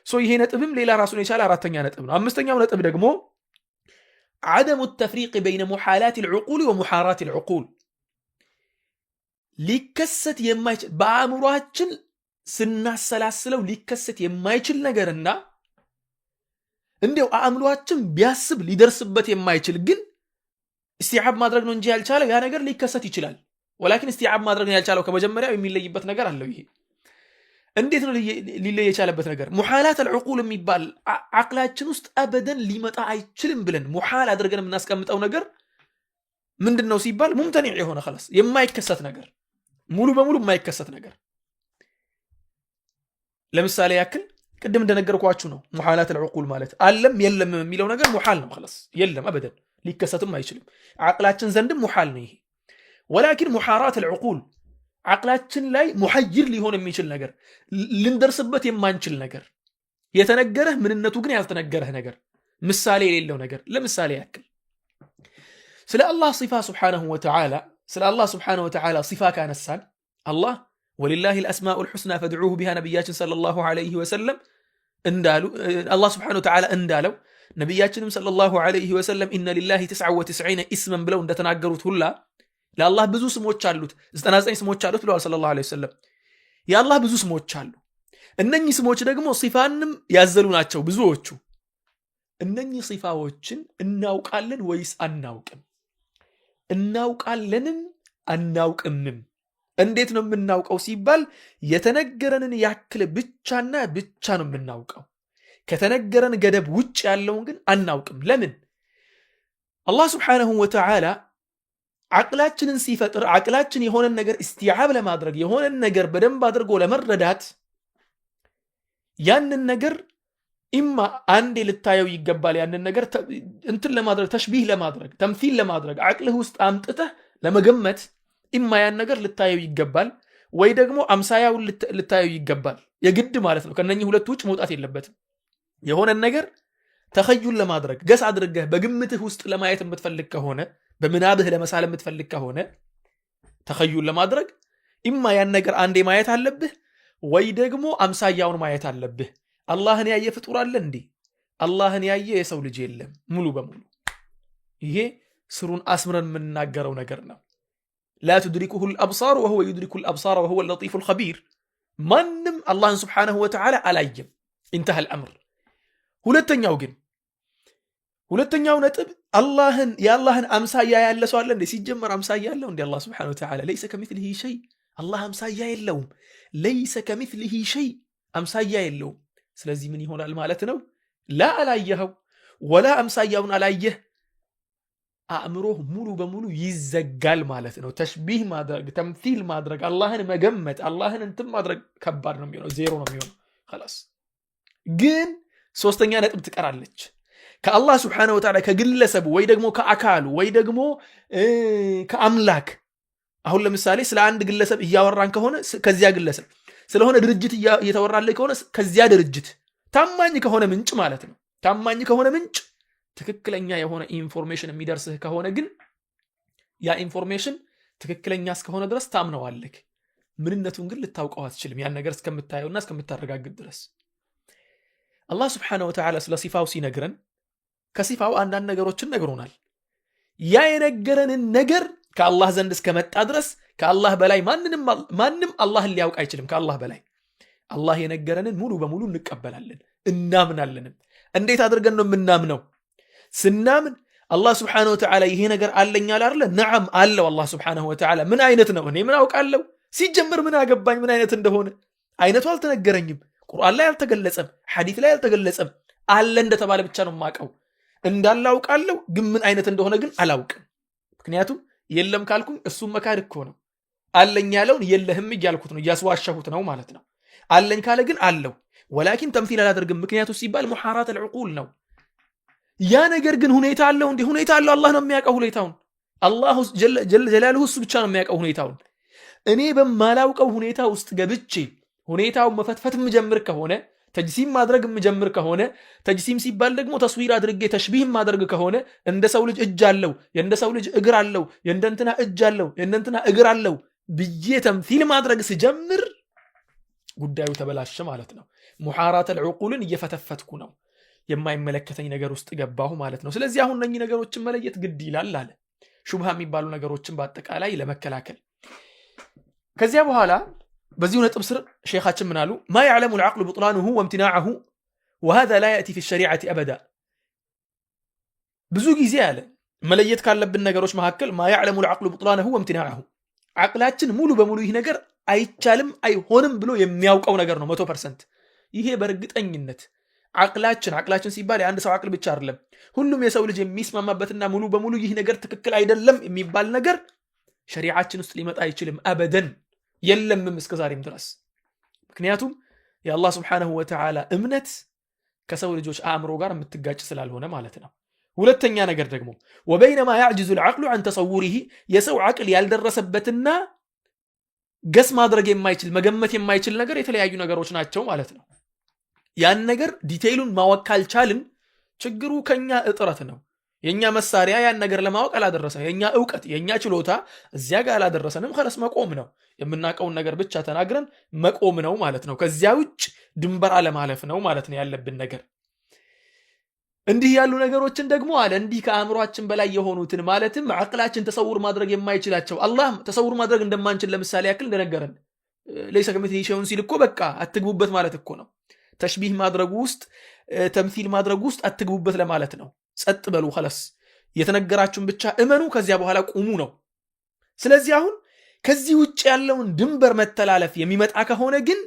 ይሄ ነጥብም ሌላ ራሱን የቻለ 4ኛ ነጥብ ነው። 5ኛው ነጥብ ደግሞ عدم التفريق بين محالات العقول ومحارات العقول ሊከሰት የማይችል በአእምሮአችን ስናሰላስለው ሊከሰት የማይችል ነገርና እንደው አእምሮአችን ቢያስብ ሊደርስበት የማይችል ግን استيعاب ማድረግ ነው እንጂ ያልቻለው ያ ነገር ሊከሰት ይችላል ولكن استيعاب ማድረግ ነው ያልቻለው ከመጀመሪያው የሚለይበት ነገር አለው ይሄ እንዴት ነው ሊለይ የቻለበት ነገር ሙሐላት العقول የሚባል አቅላችን ውስጥ አበደን ሊመጣ አይችልም ብለን ሙሐል አድርገን የምናስቀምጠው ነገር ምንድነው ሲባል ሙምተኒዕ የሆነ خلاص የማይከሰት ነገር ሙሉ በሙሉ የማይከሰት ነገር ለምሳሌ ያክል ቅድም እንደነገርኳችሁ ነው ሙሐላት العقول ማለት አለም የለም የሚለው ነገር ሙሐል ነው خلاص የለም አበደን ሊከሰትም አይችልም አቅላችን ዘንድም ሙሐል ነው ይሄ ولكن محارات العقول አቅላችን ላይ ሙሐይር ሊሆን የሚችል ነገር ልንደርስበት የማንችል ነገር የተነገረህ ምንነቱ ግን ያልተነገረህ ነገር ምሳሌ የሌለው ነገር ለምሳሌ ያክል ስለ አላህ ሲፋ Subhanahu Wa Ta'ala ስለ አላህ Subhanahu Wa Ta'ala ሲፋ ካነሳን አላህ ወሊላሂ الاسماء الحسنى فادعوه بها ነብያችን ሰለላሁ ዐለይሂ ወሰለም እንዳሉ አላህ Subhanahu Wa Ta'ala እንዳለው ነብያችንም ሰለላሁ ዐለይሂ ወሰለም ኢነ ሊላሂ 99 እስመን ብለው እንደተናገሩት ሁላ ለአላህ ብዙ ስሞች አሉት 99 ስሞች አሉት ብለዋል ሰለላሁ ዐለይሂ ወሰለም የአላህ ብዙ ስሞች አሉ እነኚህ ስሞች ደግሞ ሲፋንም ያዘሉ ናቸው ብዙዎቹ እነኚህ ሲፋዎችን እናውቃለን ወይስ አናውቅም እናውቃለንም አናውቅምም እንዴት ነው የምናውቀው ሲባል የተነገረንን ያክል ብቻና ብቻ ነው የምናውቀው ከተነገረን ገደብ ውጭ ያለውን ግን አናውቅም ለምን አላህ Subhanahu Wa Ta'ala አቅላችንን ሲፈጥር አቅላችን የሆነን ነገር استيعاب ለማድረግ የሆነን ነገር በደንብ አድርጎ ለመረዳት ያንን ነገር ኢማ አንዴ ልታየው ይገባል ያንን ነገር እንትን ለማድረግ ተሽቢህ ለማድረግ ተምሲል ለማድረግ አቅልህ ውስጥ አምጥተህ ለመገመት ኢማ ያን ነገር ልታየው ይገባል ወይ ደግሞ አምሳያውን ልታየው ይገባል የግድ ማለት ነው ከነኚህ ሁለት ውጭ መውጣት የለበትም የሆነን ነገር ተኸዩል ለማድረግ ገስ አድርገህ በግምትህ ውስጥ ለማየት የምትፈልግ ከሆነ በመናብህ ለመሳል የምትፈልግ ከሆነ ተኸዩል ለማድረግ ኢማ ያን ነገር አንዴ ማየት አለብህ ወይ ደግሞ አምሳያውን ማየት አለብህ አላህን ያየ ፍጡር አለ እንዴ አላህን ያየ የሰው ልጅ የለም ሙሉ በሙሉ ይሄ ስሩን አስምረን የምናገረው ነገር ነው لا تدركه الابصار وهو يدرك الابصار وهو اللطيف الخبير ማንም አላህን Subhanahu Wa Ta'ala አላየም انتهى الامر ሁለተኛው ነጥብ አላህን ያላህን አምሳያ ያለ ሰው አለ እንዴ ሲጀመር አምሳያ ያለው እንዴ አላህ Subhanahu Wa Ta'ala ليس كمثله شيء አላህ አምሳያ የለውም ليس كمثله شيء አምሳያ የለውም ስለዚህ ምን ይሆናል ማለት ነው ላ አላየኸው ወላ አምሳያውን አላየህ አእምሮህ ሙሉ በሙሉ ይዘጋል ማለት ነው ተሽቢህ ማድረግ ተምሲል ማድረግ አላህን መገመት አላህን እንትን ማድረግ ከባድ ነው የሚሆነው ዜሮ ነው የሚሆነው خلاص ግን ሶስተኛ ነጥብ ትቀራለች ከአላህ Subhanahu Wa Ta'ala ከግለሰብ ወይ ደግሞ ከአካሉ ወይ ደግሞ ከአምላክ አሁን ለምሳሌ ስለ አንድ ግለሰብ እያወራን ከሆነ ከዚያ ግለሰብ ስለሆነ ድርጅት እየተወራለ ከሆነ ከዚያ ድርጅት ታማኝ ከሆነ ምንጭ ማለት ነው ታማኝ ከሆነ ምንጭ ትክክለኛ የሆነ ኢንፎርሜሽን የሚደርስህ ከሆነ ግን ያ ኢንፎርሜሽን ትክክለኛ እስከሆነ ድረስ ታምነዋለህ ምንነቱን ግን ልታውቀው አትችልም ያን ነገር እስከምታየውና እስከምታረጋግጥ ድረስ አላህ Subhanahu Wa Ta'ala ስለ ሲፋው ሲነግረን ከሲፋው አንዳንድ ነገሮችን ነግሮናል ያ የነገረንን ነገር ከአላህ ዘንድ እስከመጣ ድረስ ከአላህ በላይ ማንንም አላህን ሊያውቅ አይችልም ከአላህ በላይ አላህ የነገረንን ሙሉ በሙሉ እንቀበላለን እናምናለንም እንዴት አድርገን ነው የምናምነው ስናምን አላህ Subhanahu Wa Ta'ala ይሄ ነገር አለኝ አይደለ ነዓም አለው አላህ Subhanahu Wa Ta'ala ምን አይነት ነው እኔ ምን አውቃለሁ ሲጀመር ምን አገባኝ ምን አይነት እንደሆነ አይነቱ አልተነገረኝም ቁርአን ላይ አልተገለጸም ሐዲስ ላይ አልተገለጸም አለ እንደተባለ ብቻ ነው ማቀው እንዳላውቃለሁ ግን ምን አይነት እንደሆነ ግን አላውቅም ምክንያቱም የለም ካልኩኝ እሱም መካድ እኮ ነው አለኝ ያለውን የለህም እያልኩት ነው ያስዋሻሁት ነው ማለት ነው አለኝ ካለ ግን አለው ولكن ተምሲል አላደርግም ምክንያቱ ሲባል ሙሐራት العقول ነው ያ ነገር ግን ሁኔታ አለው እንዴ ሁኔታ አለው አላህ ነው የሚያውቀው ሁኔታውን አላህ ጀለ ጀላሉሁ እሱ ብቻ ነው የሚያውቀው ሁኔታውን እኔ በማላውቀው ሁኔታ ውስጥ ገብቼ ሁኔታውን መፈትፈት የምጀምር ከሆነ ተጅሲም ማድረግ የምጀምር ከሆነ ተጅሲም ሲባል ደግሞ ተስዊር አድርጌ ተሽቢህ ማድረግ ከሆነ እንደ ሰው ልጅ እጅ አለው የእንደ ሰው ልጅ እግር አለው የእንደንትና እጅ አለው የእንደንትና እግር አለው ብዬ ተምሲል ማድረግ ሲጀምር ጉዳዩ ተበላሸ ማለት ነው ሙሐራት العقولን እየፈተፈትኩ ነው የማይመለከተኝ ነገር ውስጥ ገባሁ ማለት ነው። ስለዚህ አሁን እነኚህ ነገሮችን መለየት ግድ ይላል አለ ሹብሃ የሚባሉ ነገሮችን በአጠቃላይ ለመከላከል። ከዚያ በኋላ በዚሁ ነጥብ ስር ሼኻችን ምን አሉ? ማ يعلم العقل بطلانه وامتناعه وهذا لا يأتي في الشريعة أبدا። ብዙ ጊዜ አለ መለየት ካለብን ነገሮች መካከል ማ يعلم العقل بطلانه وامتناعه አቅላችን ሙሉ በሙሉ ይህ ነገር አይቻልም አይሆንም ብሎ የሚያውቀው ነገር ነው 100%። ይሄ በእርግጠኝነት አቅላችን ሲባል የአንድ ሰው አቅል ብቻ አይደለም፣ ሁሉም የሰው ልጅ የሚስማማበትና ሙሉ በሙሉ ይህ ነገር ትክክል አይደለም የሚባል ነገር ሸሪዓችን ውስጥ ሊመጣ አይችልም አበደን፣ የለምም እስከ ዛሬም ድረስ። ምክንያቱም የአላህ ስብሓነሁ ወተዓላ እምነት ከሰው ልጆች አእምሮ ጋር የምትጋጭ ስላልሆነ ማለት ነው። ሁለተኛ ነገር ደግሞ ወበይነማ ያዕጅዙ العقل عن تصوره የሰው አቅል ያልደረሰበትና ገስ ማድረግ የማይችል መገመት የማይችል ነገር የተለያዩ ነገሮች ናቸው ማለት ነው። ያን ነገር ዲቴይሉን ማወቅ ካልቻልን ችግሩ ከኛ እጥረት ነው። የኛ መሳሪያ ያን ነገር ለማወቅ አላደረሰንም። የኛ ዕውቀት የኛ ችሎታ እዚያ ጋር አላደረሰንም። خلاص መቆም ነው። የምናቀውን ነገር ብቻ ተናግረን መቆም ነው ማለት ነው። ከዚያ ውጭ ድንበር አለማለፍ ነው ማለት ነው ያለብን ነገር። እንዲህ ያሉ ነገሮችን ደግሞ አለ እንዲህ ከአእምሮአችን በላይ የሆኑትን ማለትም አቅላችን ተሰውር ማድረግ የማይችላቸው አላህ ተሰውር ማድረግ እንደማንችል ለምሳሌ ያክል እንደነገረን ለይሰ ከመትሊሂ ሸይኡን ሲል እኮ በቃ አትግቡበት ማለት እኮ ነው። ተሽቢህ ማድረጉ ውስጥ ተምሲል ማድረጉ ውስጥ አትግቡበት ለማለት ነው። ጸጥ በሉ خلاص የተነገራችሁን ብቻ እመኑ፣ ከዚያ በኋላ ቁሙ ነው። ስለዚህ አሁን ከዚህ ውጭ ያለውን ድንበር መተላለፍ የሚመጣ ከሆነ ግን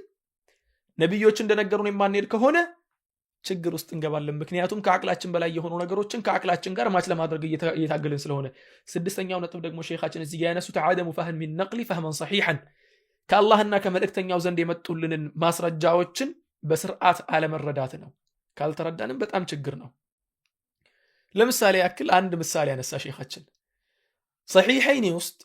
ነብዮች እንደነገሩን የማንሄድ ከሆነ ችግር ውስጥ እንገባለን። ምክንያቱም ከአቅላችን በላይ የሆኑ ነገሮችን ከአቅላችን ጋር ማች ለማድረግ እየታገልን ስለሆነ። ስድስተኛው ነጥብ ደግሞ ሼኻችን እዚህ ጋር ያነሱት عدم فهم النقل فهما صحيحا ከአላህና ከመልእክተኛው ዘንድ የመጡልንን ማስረጃዎችን በስርዓት አለመረዳት ነው። ካልተረዳንም በጣም ችግር ነው። ለምሳሌ ያክል አንድ ምሳሌ ያነሳ ሼኻችን ሰሒሐይን ውስጥ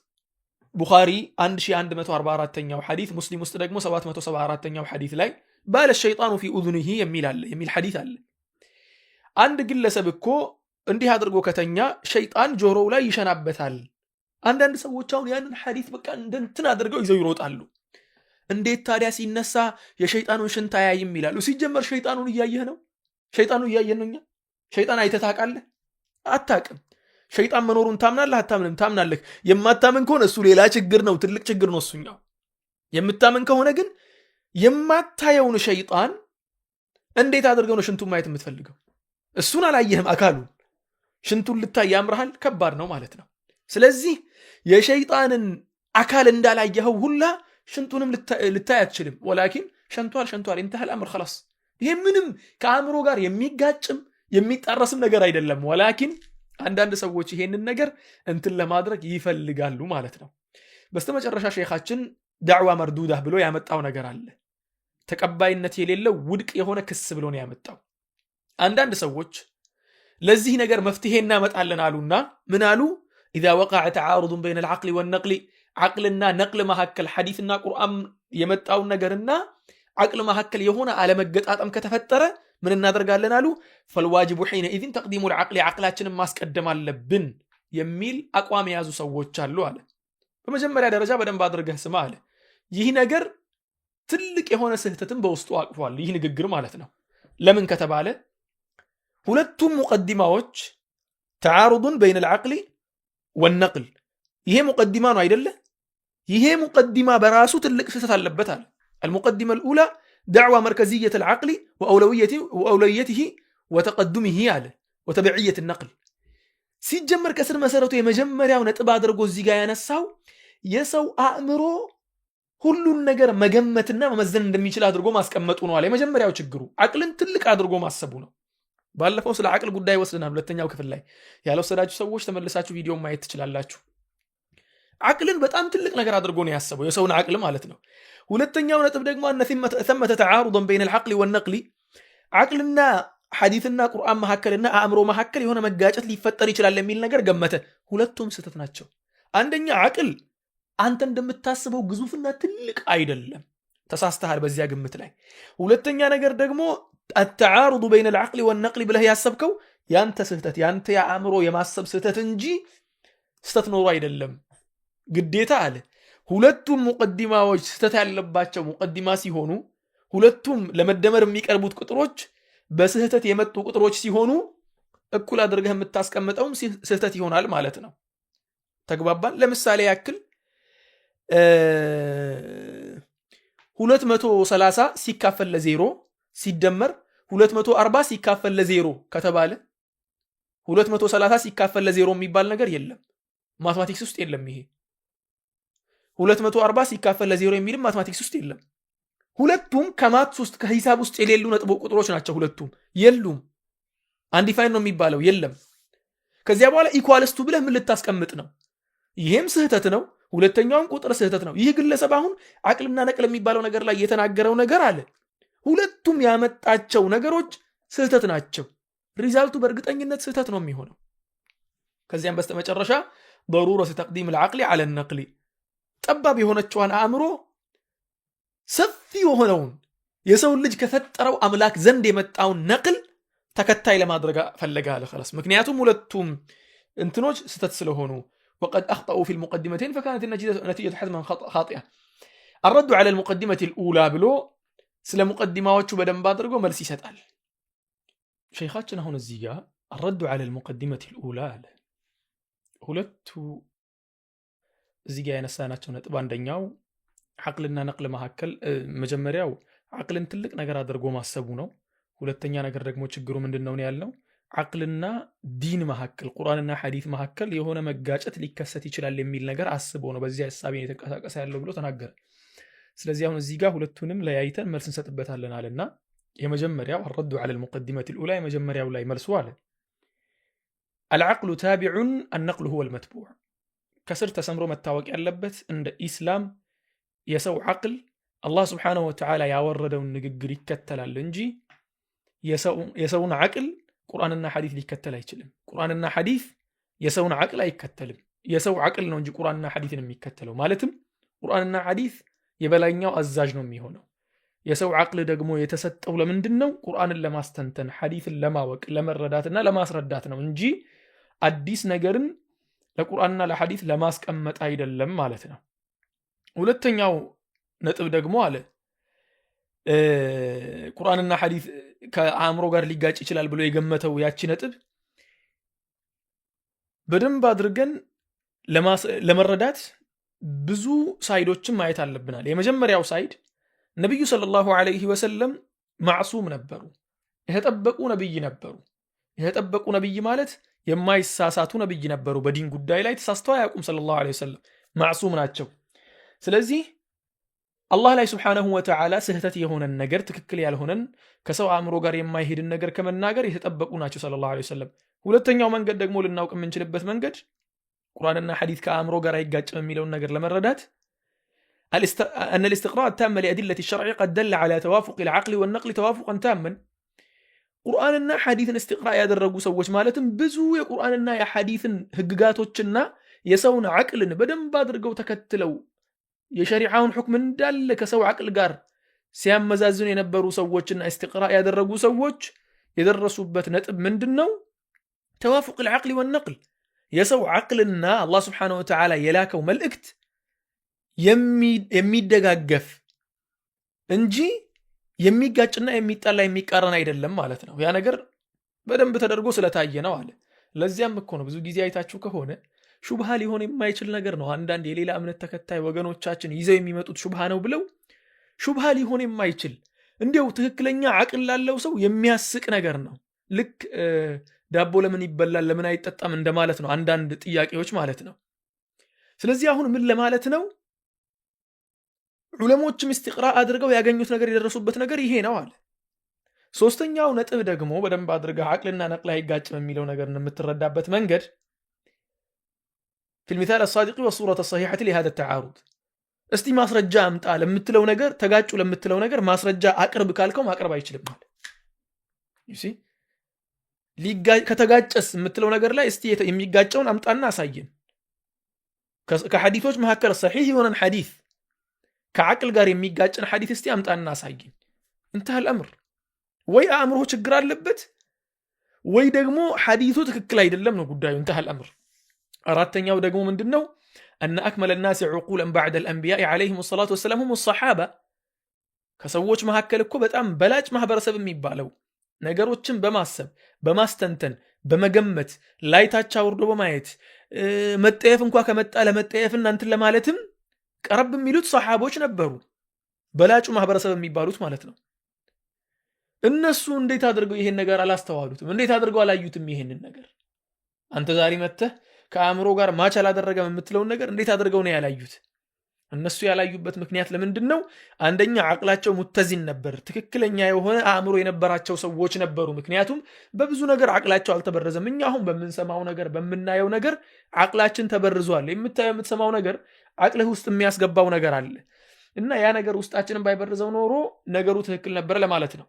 ቡኻሪ 1144ኛው ሐዲስ፣ ሙስሊም ውስጥ ደግሞ 774ኛው ሐዲስ ላይ ባለ ሸይጣኑ ፊ ኡዝኒሂ የሚል ሐዲስ አለ። አንድ ግለሰብ እኮ እንዲህ አድርጎ ከተኛ ሸይጣን ጆሮው ላይ ይሸናበታል። አንዳንድ ሰዎች አሁን ያንን ሐዲስ በቃ እንትን አድርገው ይዘው ይሮጣሉ። እንዴት ታዲያ ሲነሳ የሸይጣኑን ሽንት አያይም ይላሉ። ሲጀመር ሸይጣኑን እያየህ ነው? ሸይጣኑ እያየን ነው እኛ? ሸይጣን አይተህ ታውቃለህ? አታውቅም። ሸይጣን መኖሩን ታምናለህ? አታምንም? ታምናለህ። የማታምን ከሆነ እሱ ሌላ ችግር ነው፣ ትልቅ ችግር ነው እሱኛው። የምታምን ከሆነ ግን የማታየውን ሸይጣን እንዴት አድርገው ነው ሽንቱን ማየት የምትፈልገው? እሱን አላየህም አካሉን፣ ሽንቱን ልታይ ያምርሃል? ከባድ ነው ማለት ነው። ስለዚህ የሸይጣንን አካል እንዳላየኸው ሁላ ሽንቱንም ልታይ አትችልም። ወላኪን ሸንቷል እንተሃል አምር خلاص። ይሄ ምንም ከአእምሮ ጋር የሚጋጭም የሚጣረስም ነገር አይደለም። ወላኪን አንዳንድ ሰዎች ይሄንን ነገር እንትን ለማድረግ ይፈልጋሉ ማለት ነው። በስተመጨረሻ ሼኻችን ዳዕዋ መርዱዳ ብሎ ያመጣው ነገር አለ። ተቀባይነት የሌለው ውድቅ የሆነ ክስ ብሎ ነው ያመጣው። አንዳንድ ሰዎች ለዚህ ነገር መፍትሄ እናመጣለን አሉና ምን አሉ? إذا وقع تعارض بين العقل والنقل عقلنا نقل መካከል ሐዲስና ቁርአን የመጣው ነገርና عقل መካከል የሆነ አለመገጣጠም ከተፈጠረ ምን እናደርጋለን አሉ? فالواجب حينئذ تقديم العقل عقላችንን ማስቀደም አለብን የሚል አቋም የያዙ ሰዎች አሉ አለ። በመጀመሪያ ደረጃ በደንብ አድርገህ ስማ አለ። ይህ ነገር ትልቅ የሆነ ስህተትን በውስጡ አቅፏል፣ ይህ ንግግር ማለት ነው። ለምን ከተባለ ሁለቱም ሙቀዲማዎች تعارض بين العقل والنقل ይሄ ሙቀዲማ ነው አይደለ? ይሄ ሙቀዲማ በራሱ ትልቅ ስህተት አለበት አለ። المقدمة الأولى دعوة مركزية العقل وأولويته وتقدمه على وتبعية النقل ሲጀመር ከስር መሰረቱ የመጀመሪያው ነጥብ አድርጎ እዚህ ጋር ያነሳው የሰው አእምሮ ሁሉን ነገር መገመትና መመዘን እንደሚችል አድርጎ ማስቀመጡ ነው አለ። የመጀመሪያው ችግሩ አቅልን ትልቅ አድርጎ ማሰቡ ነው። ባለፈው ስለ አቅል ጉዳይ ወስደናል። ሁለተኛው ክፍል ላይ ያልወሰዳችሁ ሰዎች ተመልሳችሁ ቪዲዮ ማየት ትችላላችሁ። አቅልን በጣም ትልቅ ነገር አድርጎ ነው ያሰበው፣ የሰውን አቅል ማለት ነው። ሁለተኛው ነጥብ ደግሞ أن ثمة تعارض بين العقل والنقل عقلنا حديثنا قرآن መካከልና አእምሮ መካከል የሆነ መጋጨት ሊፈጠር ይችላል የሚል ነገር ገመተ። ሁለቱም ስህተት ናቸው። አንደኛ አቅል አንተ እንደምታስበው ግዙፍና ትልቅ አይደለም፣ ተሳስተሃል በዚያ ግምት ላይ። ሁለተኛ ነገር ደግሞ التعارض بين العقل والنقل ብለህ ያሰብከው ያንተ ስህተት ያንተ የአእምሮ የማሰብ ስህተት እንጂ ስህተት ኖሮ አይደለም። ግዴታ አለ ሁለቱም ሙቀዲማዎች ስህተት ያለባቸው ሙቀዲማ ሲሆኑ ሁለቱም ለመደመር የሚቀርቡት ቁጥሮች በስህተት የመጡ ቁጥሮች ሲሆኑ እኩል አድርገህ የምታስቀምጠውም ስህተት ይሆናል ማለት ነው። ተግባባን? ለምሳሌ ያክል 230 ሲካፈል ለዜሮ ሲደመር 240 ሲካፈል ለዜሮ ከተባለ 230 ሲካፈል ለዜሮ የሚባል ነገር የለም፣ ማትማቲክስ ውስጥ የለም። ይሄ 240 ሲካፈል ለዜሮ የሚልም ማትማቲክስ ውስጥ የለም። ሁለቱም ከማትስ ውስጥ ከሂሳብ ውስጥ የሌሉ ነጥብ ቁጥሮች ናቸው። ሁለቱም የሉም። አንዲፋይን ነው የሚባለው የለም። ከዚያ በኋላ ኢኳልስቱ ብለህ ምን ልታስቀምጥ ነው? ይሄም ስህተት ነው። ሁለተኛውም ቁጥር ስህተት ነው። ይህ ግለሰብ አሁን አቅልና ነቅል የሚባለው ነገር ላይ የተናገረው ነገር አለ። ሁለቱም ያመጣቸው ነገሮች ስህተት ናቸው። ሪዛልቱ በእርግጠኝነት ስህተት ነው የሚሆነው። ከዚያም በስተመጨረሻ ضرورة تقديم العقل على النقل ጠባብ የሆነችዋን አእምሮ ሰፊ የሆነውን የሰውን ልጅ ከፈጠረው አምላክ ዘንድ የመጣውን ነቅል ተከታይ ለማድረግ ፈለጋለ خلاص። ምክንያቱም ሁለቱም እንትኖች ስህተት ስለሆኑ وقد أخطأوا في المقدمتين فكانت النتيجة حتما خاطئة. الرد على المقدمة الأولى بلو سلا مقدمات بدن بادرغو መልስ ይሰጣል። ሸይኻችን አሁን እዚህ ጋር الرد على المقدمة الأولى ሁለቱ እዚህ ጋር ያነሳናቸው ነጥብ አንደኛው አቅልና ነቅል መካከል መጀመሪያው አቅልን ትልቅ ነገር አድርጎ ማሰቡ ነው። ሁለተኛ ነገር ደግሞ ችግሩ ምንድነው ያልነው አቅልና ዲን መካከል ቁርአንና ሐዲስ መካከል የሆነ መጋጨት ሊከሰት ይችላል የሚል ነገር አስቦ ነው በዚህ ሐሳብ የተንቀሳቀሰ ያለው ብሎ ተናገረ። ስለዚህ አሁን እዚህ ጋር ሁለቱንም ለያይተን መልስ እንሰጥበታለን አለና የመጀመሪያው الرد على المقدمة الأولى የመጀመሪያው ላይ መልሱ አለ العقل تابع النقل هو المتبوع ከስር ተሰምሮ መታወቅ ያለበት እንደ ኢስላም የሰው አቅል አላህ Subhanahu Wa Ta'ala ያወረደውን ንግግር ይከተላል እንጂ የሰውን አቅል ቁርአንና ሐዲስ ሊከተል አይችልም። ቁርአንና ሐዲስ የሰውን አቅል አይከተልም። የሰው አቅል ነው እንጂ ቁርአንና ሐዲስን የሚከተለው። ማለትም ቁርአንና ሐዲስ የበላይኛው አዛዥ ነው የሚሆነው። የሰው አቅል ደግሞ የተሰጠው ለምንድነው? ቁርአንን ለማስተንተን ሐዲስን ለማወቅ ለመረዳትና ለማስረዳት ነው እንጂ አዲስ ነገርን ለቁርአንና ለሐዲስ ለማስቀመጥ አይደለም ማለት ነው። ሁለተኛው ነጥብ ደግሞ አለ ቁርአንና ሐዲስ ከአእምሮ ጋር ሊጋጭ ይችላል ብሎ የገመተው ያቺ ነጥብ በደንብ አድርገን ለመረዳት ብዙ ሳይዶችን ማየት አለብናል። የመጀመሪያው ሳይድ ነብዩ ሰለላሁ ዐለይሂ ወሰለም ማዕሱም ነበሩ፣ የተጠበቁ ነብይ ነበሩ። የተጠበቁ ነብይ ማለት የማይሳሳቱ ነብይ ነበሩ። በዲን ጉዳይ ላይ ተሳስተው አያውቁም ሰለላሁ ዐለይሂ ወሰለም ማዕሱም ናቸው። ስለዚህ አላህ ላይ Subhanahu Wa Ta'ala ስህተት የሆነን ነገር ትክክል ያልሆነን ከሰው አእምሮ ጋር የማይሄድን ነገር ከመናገር የተጠበቁ ናቸው ሰለላሁ ዐለይሂ ወሰለም። ሁለተኛው መንገድ ደግሞ ልናውቅ የምንችልበት መንገድ ቁርአንና ሐዲስ ከአእምሮ ጋር አይጋጭም የሚለውን ነገር ለመረዳት أن الاستقراء التام لأدلة الشرع قد دل على توافق العقل والنقل توافقا تاما. ቁርአንና ሐዲስን استقراء ያደረጉ ሰዎች ማለትም ብዙ የቁርአንና የሐዲስን ህግጋቶችና የሰውን አቅልን በደንብ አድርገው ተከትለው የሸሪዓውን ሁክም እንዳለ ከሰው አቅል ጋር ሲያመዛዝኑ የነበሩ ሰዎችና استقراء ያደረጉ ሰዎች የደረሱበት ነጥብ ምንድነው? توافق العقل والنقل የሰው አቅልና አላህ Subhanahu Wa Ta'ala የላከው መልእክት የሚደጋገፍ እንጂ የሚጋጭና የሚጣላ የሚቃረን አይደለም ማለት ነው። ያ ነገር በደንብ ተደርጎ ስለታየ ነው አለ። ለዚያም እኮ ነው ብዙ ጊዜ አይታችሁ ከሆነ ሹብሃ ሊሆን የማይችል ነገር ነው አንዳንድ የሌላ እምነት ተከታይ ወገኖቻችን ይዘው የሚመጡት ሹብሃ ነው ብለው ሹብሃ ሊሆን የማይችል እንዲያው ትክክለኛ አቅል ላለው ሰው የሚያስቅ ነገር ነው። ልክ ዳቦ ለምን ይበላል ለምን አይጠጣም እንደማለት ነው አንዳንድ ጥያቄዎች ማለት ነው። ስለዚህ አሁን ምን ለማለት ነው? ዑለሞችም استقراء አድርገው ያገኙት ነገር የደረሱበት ነገር ይሄ ነው አለ። ሶስተኛው ነጥብ ደግሞ በደንብ አድርገህ አቅልና ነቅል አይጋጭም የሚለው ነገር የምትረዳበት መንገድ في المثال الصادق والصورة الصحيحة لهذا التعارض እስቲ ማስረጃ አምጣ ለምትለው ነገር ተጋጩ ለምትለው ነገር ማስረጃ አቅርብ ካልከው ማቅረብ አይችልም ማለት you see ከተጋጨስ የምትለው ነገር ላይ እስቲ የሚጋጨውን አምጣና አሳየን። ከሐዲሶች መካከል صحيح የሆነን ሐዲስ ከአቅል ጋር የሚጋጭን ሐዲስ እስቲ አምጣና አሳየን። انتهى الامر። ወይ አእምሮ ችግር አለበት ወይ ደግሞ ሐዲሱ ትክክል አይደለም ነው ጉዳዩ። انتهى الامر። አራተኛው ደግሞ ምንድነው? ان اكمل الناس عقولا بعد الانبياء عليهم الصلاه والسلام هم الصحابه። ከሰዎች መካከል እኮ በጣም በላጭ ማህበረሰብ የሚባለው ነገሮችን በማሰብ በማስተንተን በመገመት ላይታች አውርዶ በማየት መጠየፍ እንኳን ከመጣ ለመጠየፍ እናንተን ለማለትም ቀረብ የሚሉት ሰሃቦች ነበሩ በላጩ ማህበረሰብ የሚባሉት ማለት ነው እነሱ እንዴት አድርገው ይሄን ነገር አላስተዋሉትም እንዴት አድርገው አላዩትም ይሄንን ነገር አንተ ዛሬ መተህ ከአእምሮ ጋር ማች አላደረገም የምትለው ነገር እንዴት አድርገው ነው ያላዩት እነሱ ያላዩበት ምክንያት ለምንድነው አንደኛ አቅላቸው ሙተዚን ነበር ትክክለኛ የሆነ አእምሮ የነበራቸው ሰዎች ነበሩ ምክንያቱም በብዙ ነገር አቅላቸው አልተበረዘም እኛ አሁን በመንሰማው ነገር በመናየው ነገር አቅላችን ተበርዟል የምታየው የምትሰማው ነገር አቅልህ ውስጥ የሚያስገባው ነገር አለ እና ያ ነገር ውስጣችንን ባይበርዘው ኖሮ ነገሩ ትክክል ነበር ለማለት ነው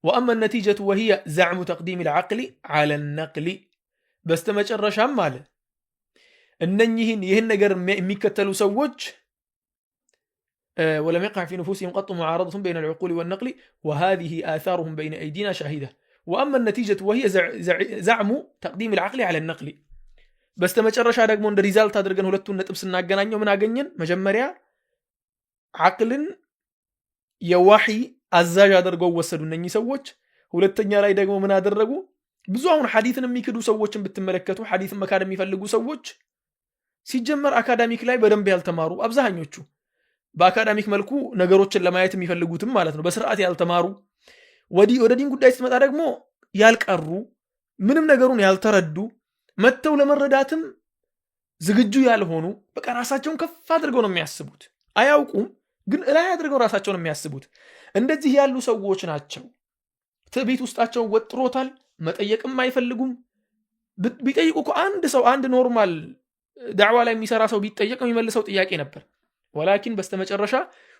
وأما النتيجة وهي زعم تقديم العقل على النقل በስተመጨረሻም አለ እነኚህን ይህን ነገር የሚከተሉ ሰዎች ولم يقع في نفوسهم قط معارضة بين العقول والنقل وهذه آثارهم بين أيدينا شاهدة وأما النتيجة وهي زعم تقديم العقل على النقل በስተመጨረሻ ደግሞ እንደ ሪዛልት አድርገን ሁለቱን ነጥብ ስናገናኘው ምን አገኘን መጀመሪያ አቅልን የዋሂ አዛዥ አድርገው ወሰዱ እነኚህ ሰዎች ሁለተኛ ላይ ደግሞ ምን አደረጉ ብዙ አሁን ሐዲስን የሚክዱ ሰዎችን ብትመለከቱ ሐዲስን መካድ የሚፈልጉ ሰዎች ሲጀመር አካዳሚክ ላይ በደንብ ያልተማሩ አብዛኞቹ በአካዳሚክ መልኩ ነገሮችን ለማየት የሚፈልጉትም ማለት ነው በስርዓት ያልተማሩ ወደ ዲን ጉዳይ ስትመጣ ደግሞ ያልቀሩ ምንም ነገሩን ያልተረዱ መተው ለመረዳትም ዝግጁ ያልሆኑ በቃ ራሳቸውን ከፍ አድርገው ነው የሚያስቡት አያውቁም ግን ላይ አድርገው ራሳቸውን የሚያስቡት እንደዚህ ያሉ ሰዎች ናቸው ትዕቢት ውስጣቸው ወጥሮታል መጠየቅም አይፈልጉም ቢጠይቁ እኮ አንድ ሰው አንድ ኖርማል ዳዕዋ ላይ የሚሰራ ሰው ቢጠየቅ የሚመልሰው ጥያቄ ነበር ወላኪን በስተመጨረሻ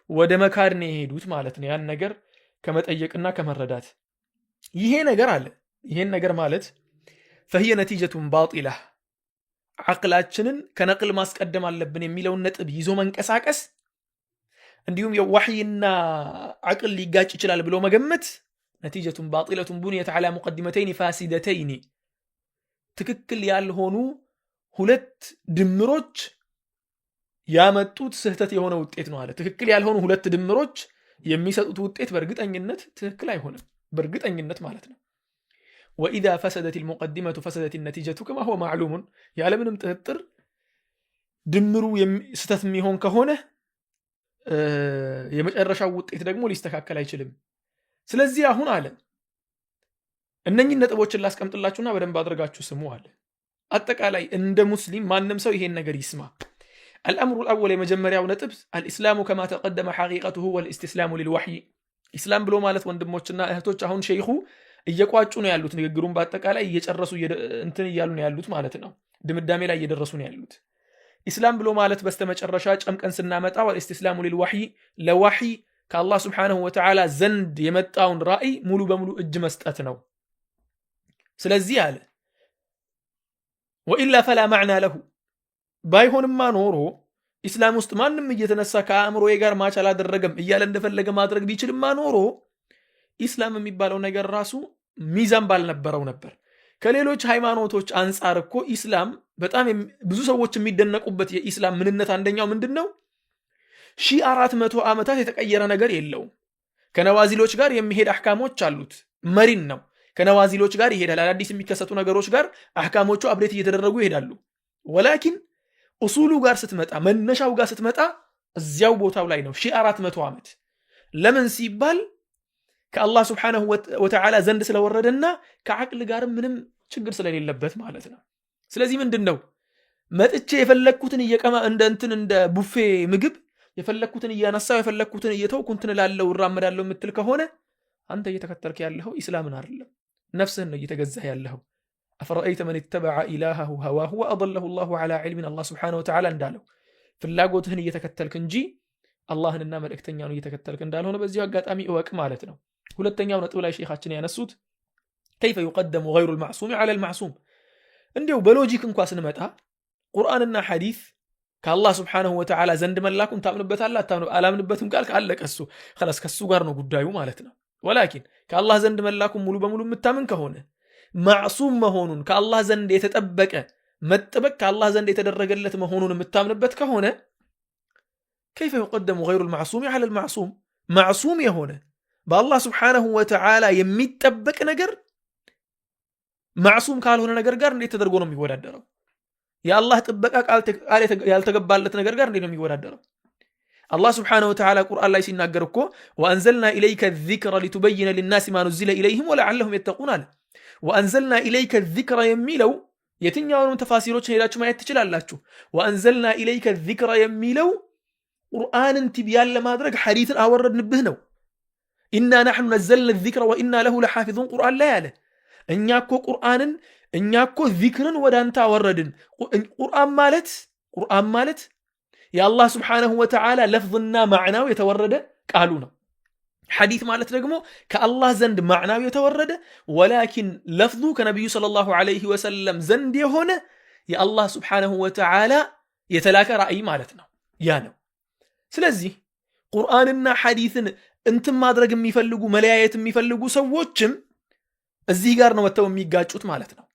ወደ መካድ ነው የሄዱት ማለት ነው ያን ነገር ከመጠየቅና ከመረዳት ይሄ ነገር አለ ይሄን ነገር ማለት فهي نتيجة باطلة عقلاتنا كنقل ማስቀደም አለብን የሚለውን ነጥብ ይዞ መንቀሳቀስ እንዲሁም የዋህይና አቅል ሊጋጭ ይችላል ብሎ መገመት نتيجة باطلة بنيت على مقدمتين فاسدتين ትክክል ያልሆኑ ሁለት ድምሮች ያመጡት ስህተት የሆነ ውጤት ነው አለ ትክክል ያልሆኑ ሁለት ድምሮች የሚሰጡት ውጤት በእርግጠኝነት ትክክል አይሆንም በእርግጠኝነት ማለት ነው وإذا فسدت المقدمة فسدت النتيجة كما هو معلوم ያለምንም ጥርጥር ድምሩ ስህተት የሚሆን ከሆነ የመጨረሻው ውጤት ደግሞ ሊስተካከል አይችልም ስለዚህ አሁን አለ እነኚህ ነጥቦችን ላስቀምጥላችሁና በደንብ አድርጋችሁ ስሙ አለ አጠቃላይ እንደ ሙስሊም ማንንም ሰው ይሄን ነገር ይስማ الأمر الأول የመጀመሪያው ነጥብ الإسلام كما تقدم حقيقته هو الاستسلام للوحي ኢስላም ብሎ ማለት ወንድሞችና እህቶች አሁን ሸይኹ እየቋጩ ነው ያሉት ንግግሩን በአጠቃላይ እየጨረሱ እንትን ይያሉ ነው ያሉት ማለት ነው ድምዳሜ ላይ እየደረሱ ነው ያሉት ኢስላም ብሎ ማለት በስተመጨረሻ ጨምቀን ስናመጣው الاستسلام للوحي ለወህይ ከአላህ Subhanahu Wa Ta'ala ዘንድ የመጣውን ራእይ ሙሉ በሙሉ እጅ መስጠት ነው ስለዚህ አለ وإلا فلا معنى له ባይሆንማ ኖሮ ኢስላም ውስጥ ማንንም እየተነሳ ከአእምሮዬ ጋር ማች አላደረገም እያለ እንደፈለገ ማድረግ ቢችልማ ኖሮ ኢስላም የሚባለው ነገር ራሱ ሚዛን ባልነበረው ነበር ከሌሎች ሃይማኖቶች አንፃር እኮ ኢስላም በጣም ብዙ ሰዎች የሚደነቁበት የኢስላም ምንነት አንደኛው ምንድነው 1400 ዓመታት የተቀየረ ነገር የለው ከነዋዚሎች ጋር የሚሄድ አህካሞች አሉት መሪን ነው ከነዋዚሎች ጋር ይሄዳል አዲስ የሚከሰቱ ነገሮች ጋር አህካሞቹ አብዴት እየተደረጉ ይሄዳሉ ወላኪን ኡሱሉ ጋር ስትመጣ መነሻው ጋር ስትመጣ እዚያው ቦታው ላይ ነው 1400 ዓመት ለምን ሲባል ከአላህ Subhanahu Wa Ta'ala ዘንድ ስለወረደና ከአቅል ጋር ምንም ችግር ስለሌለበት ማለት ነው ስለዚህ ምንድነው መጥቼ የፈለኩትን እየቀማ እንደ ቡፌ ምግብ የፈለኩትን እያነሳው የፈለኩትን እየተውኩ እንትን ላለው ራመዳለው የምትል ከሆነ አንተ እየተከተልክ ያለኸው ኢስላምን አይደለም ነፍስህን ነው እየተገዛህ ያለኸው أفرأيت من اتبع إلهه هواه وأضله الله على علم الله سبحانه وتعالى እንዳለው ፍላጎትህን እየተከተልክ እንጂ አላህንና መልእክተኛውን እየተከተልክ እንዳልሆነ በዚሁ አጋጣሚ እወቅ ማለት ነው ሁለተኛው ነጥብ ላይ ሼኻችን ያነሱት كيف يقدم غير المعصوم على المعصوم እንዲው በሎጂክ እንኳን ስንመጣ ቁርአንና ሐዲስ ከአላህ Subhanahu Wa Ta'ala ዘንድ መላኩን ታምንበታለህ አላምንበትም ቃል ካለቀሱ خلاص ከሱ ጋር ነው ጉዳዩ ማለት ነው ወላኪን ከአላህ ዘንድ መላኩን ሙሉ በሙሉ የምታምን ከሆነ ማዕሱም መሆኑን ከአላህ ዘንድ የተጠበቀ መጠበቅ ከአላህ ዘንድ የተደረገለት መሆኑን የምታምንበት ከሆነ كيف يقدم غير المعصوم على المعصوم معصوم የሆነ بالله سبحانه وتعالى يميتطبق ነገር معصوم ካልሆነ ነገር ጋር እንዴት ተደርጎ ነው የሚወዳደረው? የአላህ ጥበቃ ቃል ያልተገባለት ነገር ጋር እንዴት ነው የሚወዳደረው? አላህ ስብሓነሁ ወተዓላ ቁርአን ላይ ሲናገር እኮ ወአንዘልና ኢለይከ ዚክረ ሊቱበይነ ሊናሲ ማ ኑዚለ ኢለይሂም ወለዓለሁም የተቁን አለ። ወአንዘልና ኢለይከ ዚክረ የሚለው የትኛውንም ተፋሲሮችን ሄዳችሁ ማየት ትችላላችሁ። ወአንዘልና ኢለይከ ዚክረ የሚለው ቁርአንን ቲብያን ለማድረግ ሐዲትን አወረድንብህ ነው። ኢና ነሕኑ ነዘልና ዚክረ ወኢና ለሁ ለሓፊዙን ቁርአን ላይ አለ። እኛ እኮ ዚክርን ወደ አንተ አወረድን። ቁርአን ማለት የአላህ ስብሓነሁ ወተዓላ ለፍዝና ማዕናው የተወረደ ቃሉ ነው። ሐዲት ማለት ደግሞ ከአላህ ዘንድ ማዕናው የተወረደ ወላኪን ለፍዙ ከነቢዩ ሰለላሁ ዐለይሂ ወሰለም ዘንድ የሆነ የአላህ ስብሓነሁ ወተዓላ የተላከ ራእይ ማለት ነው። ያ ነው። ስለዚህ ቁርአንና ሐዲትን እንትን ማድረግ የሚፈልጉ መለያየት የሚፈልጉ ሰዎችም እዚህ ጋር ነው መተው የሚጋጩት ማለት ነው።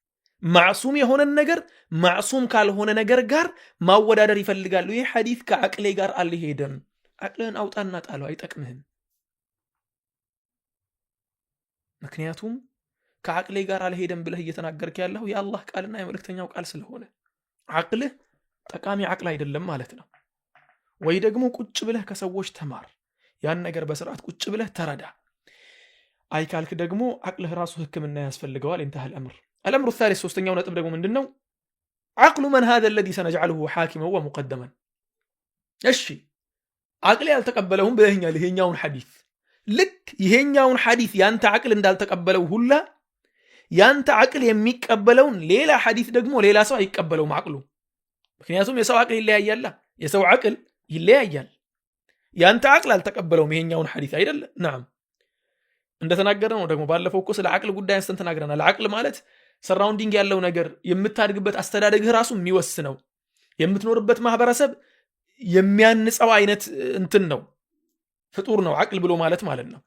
ማዕሱም የሆነን ነገር ማዕሱም ካልሆነ ነገር ጋር ማወዳደር ይፈልጋሉ። ይህ ሐዲስ ከአቅሌ ጋር አልሄደም፣ አቅልህን አውጣና ጣለው፣ አይጠቅምህም። ምክንያቱም ከአቅሌ ጋር አልሄደም ብለህ እየተናገርክ ያለው የአላህ ቃልና የመልእክተኛው ቃል ስለሆነ አቅልህ ጠቃሚ አቅል አይደለም ማለት ነው። ወይ ደግሞ ቁጭ ብለህ ከሰዎች ተማር፣ ያን ነገር በስርዓት ቁጭ ብለህ ተረዳ። አይካልክ ደግሞ አቅልህ ራሱ ህክምና ያስፈልገዋል። انتهى الامر الثالث ሶስተኛው ነጥብ ደግሞ ምንድነው? عقل من هذا الذي سنجعله حاكما ومقدما። እሺ አቅል ያልተቀበለውም ይሄኛውን ሐዲስ ልክ ይሄኛውን ሐዲስ ያንተ አቅል እንዳልተቀበለው ሁላ ያንተ አቅል የሚቀበለውን ሌላ ሐዲስ ደግሞ ሌላ ሰው አይቀበለውም አቅሉ። ምክንያቱም የሰው አቅል ይለያያል፣ የሰው አቅል ይለያያል። ያንተ አቅል አልተቀበለውም ይሄኛውን ሐዲስ አይደለ? نعم እንደተናገረው ነው። ደግሞ ባለፈው እኮ ስለ አቅል ጉዳይ አንስተን ተናግረናል። አቅል ማለት ሰራውንዲንግ ያለው ነገር የምታድግበት አስተዳደግህ ራሱ የሚወስነው የምትኖርበት ማህበረሰብ የሚያንጸው አይነት እንትን ነው፣ ፍጡር ነው አቅል ብሎ ማለት ነው።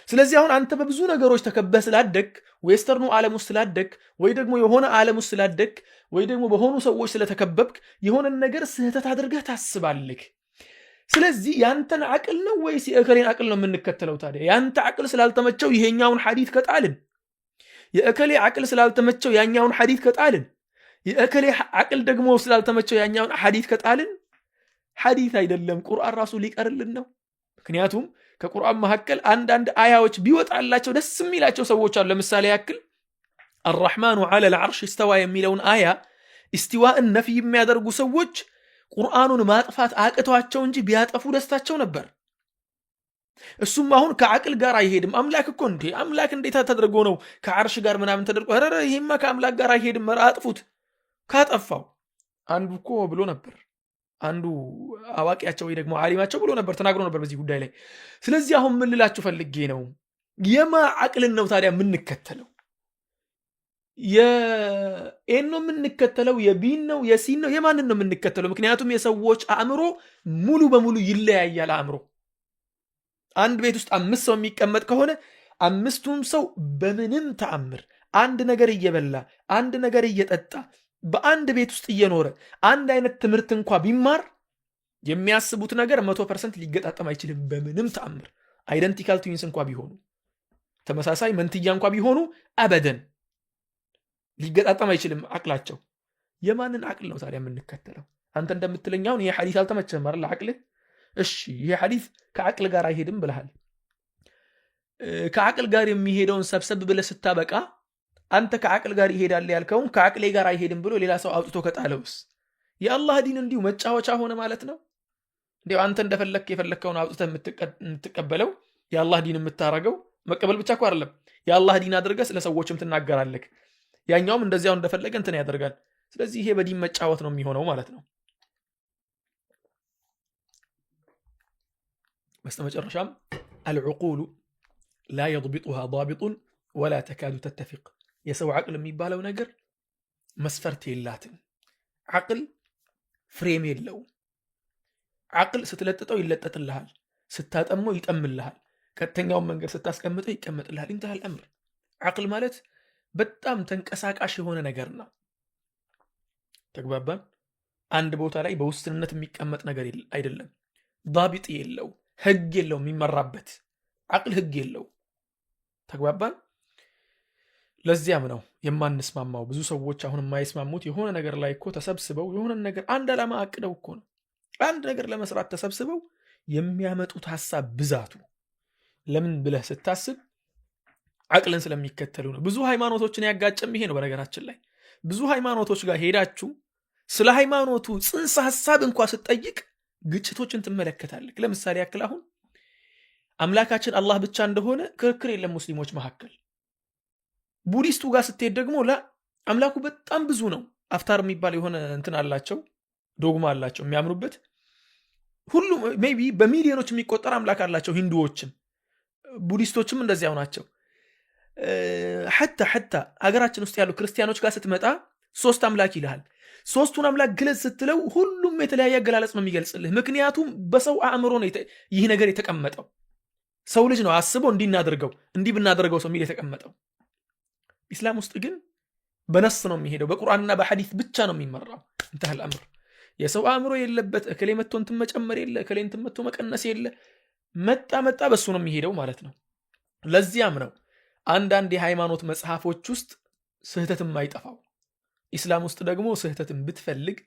ስለዚህ አሁን አንተ በብዙ ነገሮች ተከበህ ስላደግ ዌስተርኑ ዓለም ውስጥ ስላደግ ወይ ደግሞ የሆነ ዓለም ውስጥ ስላደግ ወይ ደግሞ በሆኑ ሰዎች ስለተከበብክ የሆነ ነገር ስህተት አድርገህ ታስባለህ። ስለዚህ ያንተን አቅል ነው ወይስ የእከሌን አቅል ነው የምንከተለው? ታዲያ ያንተ አቅል ስላልተመቸው ይሄኛውን ሐዲስ ከጣልን፣ የእከሌ አቅል ስላልተመቸው ያኛውን ሐዲስ ከጣልን፣ የእከሌ አቅል ደግሞ ስላልተመቸው ያኛውን ሐዲስ ከጣልን ሐዲስ አይደለም ቁርአን ራሱ ሊቀርልን ነው። ምክንያቱም ከቁርአን መካከል አንዳንድ አያዎች ቢወጣላቸው ደስ የሚላቸው ሰዎች አሉ። ለምሳሌ ያክል አርራህማኑ ዐለል ዐርሽ ኢስተዋ የሚለውን አያ ኢስቲዋእን ነፍይ የሚያደርጉ ሰዎች ቁርአኑን ማጥፋት አቅቷቸው እንጂ ቢያጠፉ ደስታቸው ነበር። እሱም አሁን ከአቅል ጋር አይሄድም። አምላክ እኮ አምላክ እንዴት ተደርጎ ነው ከአርሽ ጋር ምናምን ተደርጎ? ኧረ ይሄማ ከአምላክ ጋር አይሄድም፣ አጥፉት። ካጠፋው አንዱ እኮ ብሎ ነበር፣ አንዱ አዋቂያቸው ወይ ደግሞ ዓሊማቸው ብሎ ነበር፣ ተናግሮ ነበር በዚህ ጉዳይ ላይ። ስለዚህ አሁን ምን ልላችሁ ፈልጌ ነው፣ የማ አቅልን ነው ታዲያ የምንከተለው? የኤን ነው የምንከተለው? የቢን ነው? የሲን ነው? የማንን ነው የምንከተለው? ምክንያቱም የሰዎች አእምሮ ሙሉ በሙሉ ይለያያል። አእምሮ አንድ ቤት ውስጥ 5 ሰው የሚቀመጥ ከሆነ 5ቱም ሰው በምንም ተአምር አንድ ነገር እየበላ አንድ ነገር እየጠጣ በአንድ ቤት ውስጥ እየኖረ አንድ አይነት ትምህርት እንኳ ቢማር የሚያስቡት ነገር 100% ሊገጣጠም አይችልም። በምንም ተአምር አይደንቲካል ትዊንስ እንኳ ቢሆኑ፣ ተመሳሳይ መንትያ እንኳ ቢሆኑ አበደን ሊገጣጠም አይችልም አቅላቸው። የማንን አቅል ነው ታዲያ የምንከተለው? አንተ እንደምትለኛውን ይሄ ሐዲስ አልተመቸህም አይደል አቅልህ? እሺ ይሄ ሐዲስ ከአቅል ጋር አይሄድም ብለሃል። ከአቅል ጋር የሚሄደውን ሰብሰብ ብለህ ስታበቃ አንተ ከአቅል ጋር ይሄዳል ያልከውን ከአቅሌ ጋር አይሄድም ብሎ ሌላ ሰው አውጥቶ ከጣለውስ የአላህ ዲን እንዲሁ መጫወቻ ሆነ ማለት ነው? እንዲሁ አንተ እንደፈለክ የፈለከውን አውጥተህ የምትቀበለው የአላህ ዲን የምታረገው መቀበል ብቻ እኮ አይደለም፣ የአላህ ዲን አድርገህ ስለ ሰዎችም ትናገራለህ። ያኛውም እንደዚያው እንደፈለገ እንትን ያደርጋል። ስለዚህ ይሄ በዲን መጫወት ነው የሚሆነው ማለት ነው። በስተመጨረሻም አልዑቁሉ ላ የضبطها ضابط ولا تكاد تتفق። የሰው አቅል የሚባለው ነገር መስፈርት የላትም። አቅል ፍሬም የለው። አቅል ስትለጥጠው ይለጠጥልሃል፣ ስታጠመው ይጠምልሃል፣ ቀጥተኛውን መንገድ ስታስቀምጠው ይቀመጥልሃል። انتهى الامر። አቅል ማለት በጣም ተንቀሳቃሽ የሆነ ነገር ነው። ተግባባን? አንድ ቦታ ላይ በውስንነት የሚቀመጥ ነገር አይደለም። ضابط የለው፣ ህግ የለው የሚመራበት። عقل هج የለው ተግባባን ለዚያም ነው የማንስማማው ብዙ ሰዎች አሁን የማይስማሙት የሆነ ነገር ላይ እኮ ተሰብስበው የሆነ ነገር አንድ ዓላማ አቅደው እኮ ነው አንድ ነገር ለመስራት ተሰብስበው የሚያመጡት ሐሳብ ብዛቱ ለምን ብለህ ስታስብ አቅልን ስለሚከተሉ ነው ብዙ ሃይማኖቶችን ያጋጨም ይሄ ነው በነገራችን ላይ ብዙ ሃይማኖቶች ጋር ሄዳችሁ ስለ ሃይማኖቱ ጽንሰ ሐሳብ እንኳን ስትጠይቅ ግጭቶችን ትመለከታለህ ለምሳሌ ያክል አሁን አምላካችን አላህ ብቻ እንደሆነ ክርክር የለም ሙስሊሞች መካከል ቡዲስቱ ጋር ስትሄድ ደግሞ አምላኩ በጣም ብዙ ነው አፍታር የሚባል የሆነ እንትን አላቸው ዶግማ አላቸው የሚያምኑበት ሁሉም ሜቢ በሚሊዮኖች የሚቆጠር አምላክ አላቸው ሂንዱዎችም ቡዲስቶችም እንደዚያው ናቸው حتى አገራችን ውስጥ ያሉ ክርስቲያኖች ጋር ስትመጣ ሶስት አምላክ ይልሃል ሶስቱን አምላክ ግለጽ ስትለው ሁሉም የተለያየ አገላለጽ ነው የሚገልጽልህ ምክንያቱም በሰው አእምሮ ነው ይሄ ነገር የተቀመጠው ሰው ልጅ ነው አስበው እንዲህ ብናደርገው ሰው የሚል የተቀመጠው ኢስላም ውስጥ ግን በነስ ነው የሚሄደው በቁርአንና በሐዲስ ብቻ ነው የሚመራው እንተህ الامر የሰው አእምሮ የለበት እከሌ መጥቶ እንትን መጨመር የለ እከሌ እንትን መጥቶ መቀነስ የለ መጣ በሱ ነው የሚሄደው ማለት ነው ለዚያም ነው አንዳንድ የሃይማኖት መጽሐፎች ውስጥ ስህተትም አይጠፋው ኢስላም ውስጥ ደግሞ ስህተትን ብትፈልግ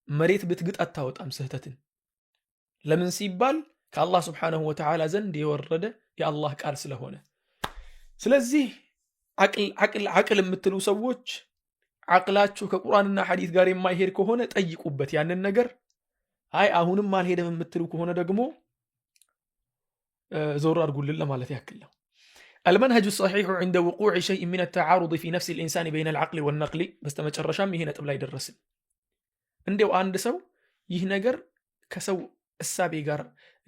መሬት ብትግጥ አታወጣም ስህተትን ለምን ሲባል ከአላህ Subhanahu Wa Ta'ala ዘንድ የወረደ የአላህ ቃል ስለሆነ ስለዚህ አቅል የምትሉ ሰዎች አቅላችሁ ከቁርአንና ሐዲስ ጋር የማይሄድ ከሆነ ጠይቁበት ያንን ነገር አይ አሁንም አልሄደም የምትሉ ከሆነ ደግሞ ዞር አድርጉልን ለማለት ያክል ነው المنهج الصحيح عند وقوع شيء من التعارض في نفس الإنسان بين العقل والنقل በስተመጨረሻም ይሄ ነጥብ ላይ ደረስን እንደው አንድ ሰው ይህ ነገር ከሰው እሳቤ ጋር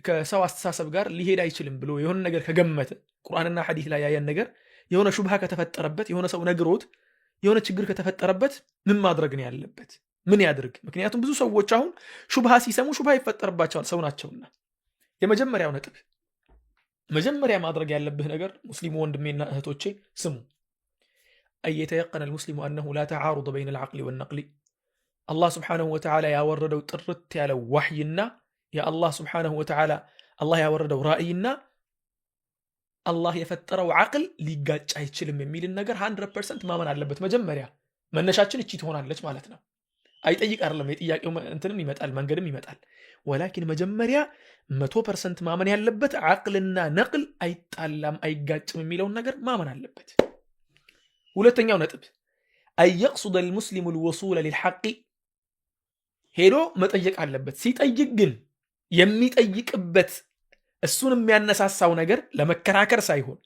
ከሰው አስተሳሰብ ጋር ሊሄድ አይችልም ብሎ የሆነ ነገር ከገመተ ቁርአንና ሐዲስ ላይ ያየን ነገር የሆነ ሹብሃ ከተፈጠረበት የሆነ ሰው ነግሮት የሆነ ችግር ከተፈጠረበት ምን ማድረግ ነው ያለበት ምን ያድርግ ምክንያቱም ብዙ ሰዎች አሁን ሹብሃ ሲሰሙ ሹብሃ ይፈጠርባቸዋል ሰው ናቸውና የመጀመሪያው ነጥብ መጀመሪያ ማድረግ ያለብህ ነገር ሙስሊም ወንድሜና እህቶቼ ስሙ ايتيقن المسلم انه لا تعارض بين العقل والنقل الله سبحانه وتعالى ያወረደው ጥርት ያለው ወህይና ያ አላህ Subhanahu Wa Ta'ala አላህ ያወረደው ራእይና አላህ የፈጠረው አቅል ሊጋጭ አይችልም የሚልን ነገር 100% ማመን አለበት መጀመሪያ መነሻችን እቺ ትሆናለች ማለት ነው አይጠይቅ አይደለም የጥያቄው እንትንም ይመጣል መንገድም ይመጣል ወላኪን መጀመሪያ 100% ማመን ያለበት አቅልና ነቅል አይጣላም አይጋጭም የሚለው ነገር ማመን አለበት ሁለተኛው ነጥብ ايقصد المسلم الوصول للحق ሄዶ መጠየቅ አለበት ሲጠይቅ ግን የሚጠይቅበት እሱን የሚያነሳሳው ነገር ለመከራከር ሳይሆን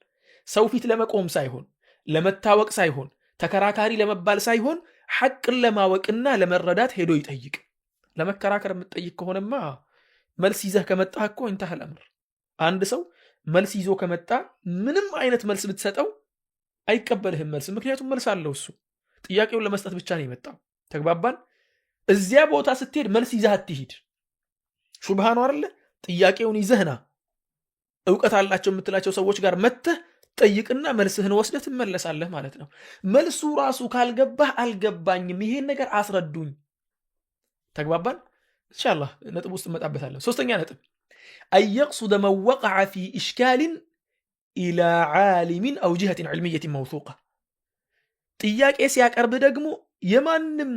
ሰው ፊት ለመቆም ሳይሆን ለመታወቅ ሳይሆን ተከራካሪ ለመባል ሳይሆን ሐቅን ለማወቅና ለመረዳት ሄዶ ይጠይቅ ለመከራከር የምትጠይቅ ከሆነማ መልስ ይዘህ ከመጣህ እኮ እንተህ الامر አንድ ሰው መልስ ይዞ ከመጣ ምንም አይነት መልስ ብትሰጠው አይቀበልህም መልስ ምክንያቱም መልስ አለው እሱ ጥያቄውን ለመስጠት ብቻ ነው የመጣው ተግባባን እዚያ ቦታ ስትሄድ መልስ ይዘህ አትሂድ ሹብሃኑ አይደለ ጥያቄውን ይዘህና ዕውቀት አላቸው የምትላቸው ሰዎች ጋር መተህ ጠይቅና መልስህን ወስደህ ትመለሳለህ ማለት ነው መልሱ ራሱ ካልገባህ አልገባኝም ይሄን ነገር አስረዱኝ ተግባባን ኢንሻአላህ ነጥብ ውስጥ መጣበታለሁ ሶስተኛ ነጥብ ايقصد من وقع في اشكال الى عالم او جهه علميه موثوقه ጥያቄ ሲያቀርብ ደግሞ የማንም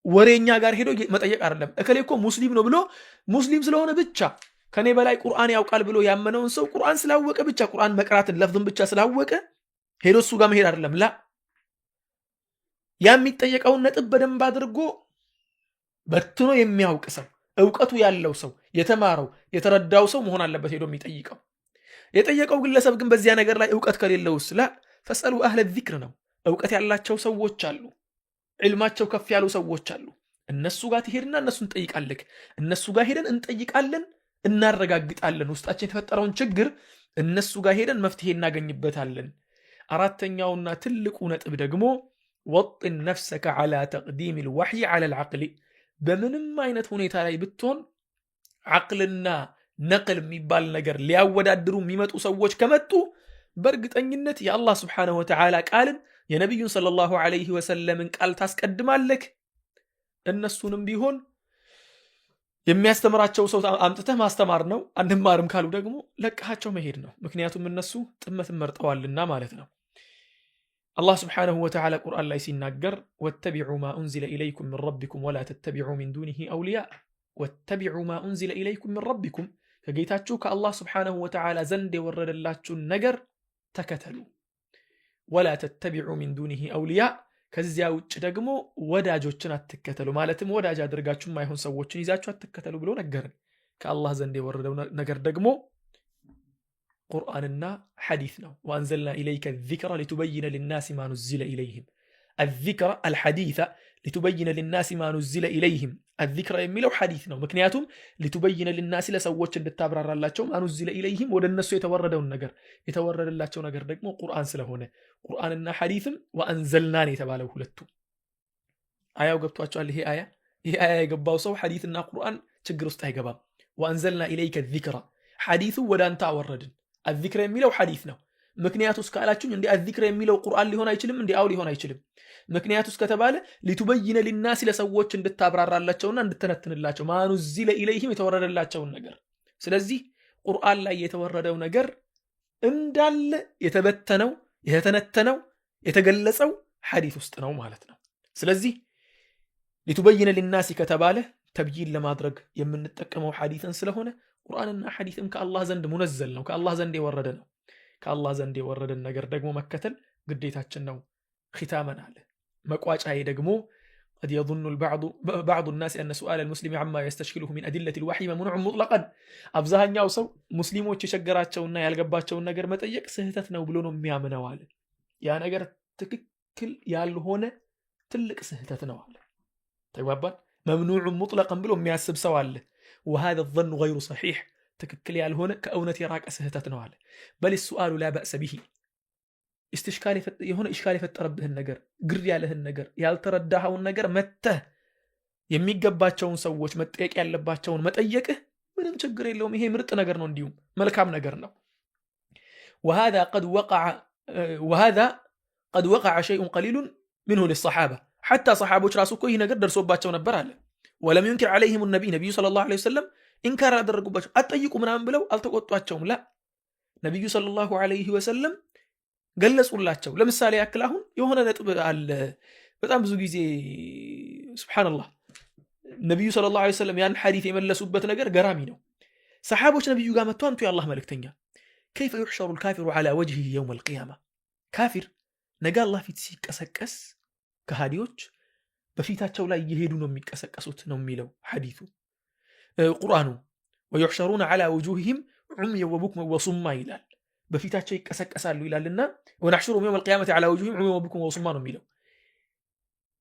ወሬኛ ጋር ሄዶ መጠየቅ አይደለም እከሌኮ ሙስሊም ነው ብሎ ሙስሊም ስለሆነ ብቻ ከኔ በላይ ቁርአን ያውቃል ብሎ ያመነውን ሰው ቁርአን ስላወቀ ብቻ ቁርአን መቅራትን ለፍዝም ብቻ ስላወቀ ሄዶ እሱ ጋር መሄድ አይደለም ላ የሚጠየቀውን ነጥብ በደንብ አድርጎ በትኖ የሚያውቅ ሰው ዕውቀቱ ያለው ሰው የተማረው የተረዳው ሰው መሆን አለበት ሄዶ የሚጠይቀው የጠየቀው ግለሰብ ግን በዚያ ነገር ላይ ዕውቀት ከሌለውስ ላ ፈሰሉ አህለ الذክር ነው ዕውቀት ያላቸው ሰዎች አሉ ዕልማቸው ከፍ ያሉ ሰዎች አሉ እነሱ ጋር ትሄድና እነሱን ጠይቃለክ እነሱ ጋር ሄደን እንጠይቃለን እናረጋግጣለን ውስጣችን የተፈጠረውን ችግር እነሱ ጋር ሄደን መፍትሄ እናገኝበታለን አራተኛውና ትልቁ ነጥብ ደግሞ وطن نفسك على تقديم الوحي على العقل በምንም አይነት ሁኔታ ላይ ብትሆን አቅልና ነቅል የሚባል ነገር ሊያወዳድሩ የሚመጡ ሰዎች ከመጡ በእርግጠኝነት የአላህ Subhanahu Wa Ta'ala ቃልን የነብዩን ሰለላሁ ዐለይሂ ወሰለም ቃል ታስቀድማለክ እነሱንም ቢሆን የሚያስተምራቸው ሰው አምጥተህ ማስተማር ነው። አንማርም ካሉ ደግሞ ለቀሃቸው መሄድ ነው። ምክንያቱም እነሱ ጥመትን መርጠዋልና ማለት ነው። አላህ ስብሓነሁ ወተዓላ ቁርአን ላይ ሲናገር ወተቢዑ ማ ኡንዚለ ኢለይኩም ሚን ረቢኩም ወላ ተተቢዑ ሚን ዱኒሂ አውሊያ ወተቢዑ ማ ኡንዚለ ኢለይኩም ሚን ረቢኩም ከጌታችሁ ከአላህ ስብሓነሁ ወተዓላ ዘንድ የወረደላችሁን ነገር ተከተሉ። ወላ ተተቢዑ ሚን ዱኒሂ አውሊያ ከዚያ ውጭ ደግሞ ወዳጆችን አትከተሉ፣ ማለትም ወዳጅ አድርጋችሁ የማይሆን ሰዎችን ይዛችሁ አትከተሉ ብሎ ነገርን። ከአላህ ዘንድ የወረደው ነገር ደግሞ ቁርአንና ሐዲስ ነው። ወአንዘልና ኢለይከ ዚክረ ሊቱበይነ ሊናሲ ማ ኑዚለ ኢለይሂም الذكر الحديث لتبين للناس ما نزل إليهم الذكر የሚለው ሐዲስ ነው። ምክንያቱም لتبين للناس ለሰዎች እንድታብራራላቸው ما نزل إليهم ወደ እነሱ የተወረደውን ነገር የተወረደላቸው ነገር ደግሞ ቁርአን ስለሆነ ቁርአንና ሐዲስም ወአንዘልናን የተባለው ሁለቱ አያው ገብቷቸዋል። ይሄ አያ የገባው ሰው ሐዲስና ቁርአን ችግር ውስጥ አይገባም። ወአንዘልና ኢለይከ الذكر ሐዲሱ ወደ አንተ አወረድን። الذكر የሚለው ሐዲስ ነው። ምክንያቱስ ካላችሁኝ እንዴ الذكر የሚለው ቁርአን ሊሆን አይችልም እንዴ? አው ሊሆን አይችልም። ምክንያቱስ ከተባለ ሊቱበይነ ሊናስ ለሰዎች እንድታብራራላቸውና እንድተነትንላቸው ማኑዚለ ኢለይሂም የተወረደላቸውን ነገር። ስለዚህ ቁርአን ላይ የተወረደው ነገር እንዳለ የተበተነው የተተነተነው የተገለጸው ሐዲስ ውስጥ ነው ማለት ነው። ስለዚህ ሊቱበይነ ሊናስ ከተባለ ተብይን ለማድረግ የምንጠቀመው ሐዲስን ስለሆነ ቁርአንና ሐዲስም ከአላህ ዘንድ ሙነዘል ነው፣ ከአላህ ዘንድ የወረደ ነው። ከአላህ ዘንድ የወረደን ነገር ደግሞ መከተል ግዴታችን ነው። ختامنا አለ መቋጫዬ ደግሞ قد يظن بعض الناس أن سؤال المسلم عما يستشكله من أدلة الوحي ممنوع مطلقا አብዛኛው ሰው ሙስሊሞች የቸገራቸውና ያልገባቸውን ነገር መጠየቅ ስህተት ነው ብሎ ነው የሚያምነው አለ። ያ ነገር ትክክል ያልሆነ ትልቅ ስህተት ነው አለ። ተግባባን? ممنوع مطلقا ብሎ የሚያስብ ሰው አለ። وهذا الظن غير صحيح ትክክል ያልሆነ ከእውነት የራቀ ስህተት ነው አለ። بل السؤال لا بأس به استشكال የሆነ ኢሽካል የፈጠረብህን ነገር ግር ያለህን ነገር ያልተረዳኸውን ነገር መተህ የሚገባቸውን ሰዎች መጠየቅ ያለባቸውን መጠየቅህ ምንም ችግር የለውም። ይሄ ምርጥ ነገር ነው፣ እንዲሁም መልካም ነገር ነው። وهذا قد وقع شيء قليل منه للصحابة حتى صحابዎች ራሱ እኮ ይሄ ነገር ደርሶባቸው ነበር አለ። ولم ينكر عليهم النبي صلى الله عليه وسلم ኢንካር አደረጉባቸው። አትጠይቁ ምናምን ብለው አልተቆጧቸውም። ላ ነብዩ ሰለላሁ ዐለይሂ ወሰለም ገለጹላቸው። ለምሳሌ ያክል አሁን የሆነ ነጥብ አለ በጣም ብዙ ጊዜ ሱብሃንአላህ ነብዩ ሰለላሁ ዐለይሂ ወሰለም ያን ሐዲስ የመለሱበት ነገር ገራሚ ነው። ሰሃቦች ነብዩ ጋር መጥተው አንቱ የአላህ መልእክተኛ كيف يحشر الكافر على وجهه يوم القيامة ካፊር ነገ አላህ ፊት ሲቀሰቀስ ከሃዲዎች በፊታቸው ላይ እየሄዱ ነው የሚቀሰቀሱት ነው የሚለው ሐዲሱ ቁርአኑ ويحشرون على وجوههم عميا وبكما وصما ይላል። በፊታቸው ይቀሰቀሳሉ ይላልና ونحشرهم يوم القيامة على وجوههم عميا وبكما وصما ነው የሚለው።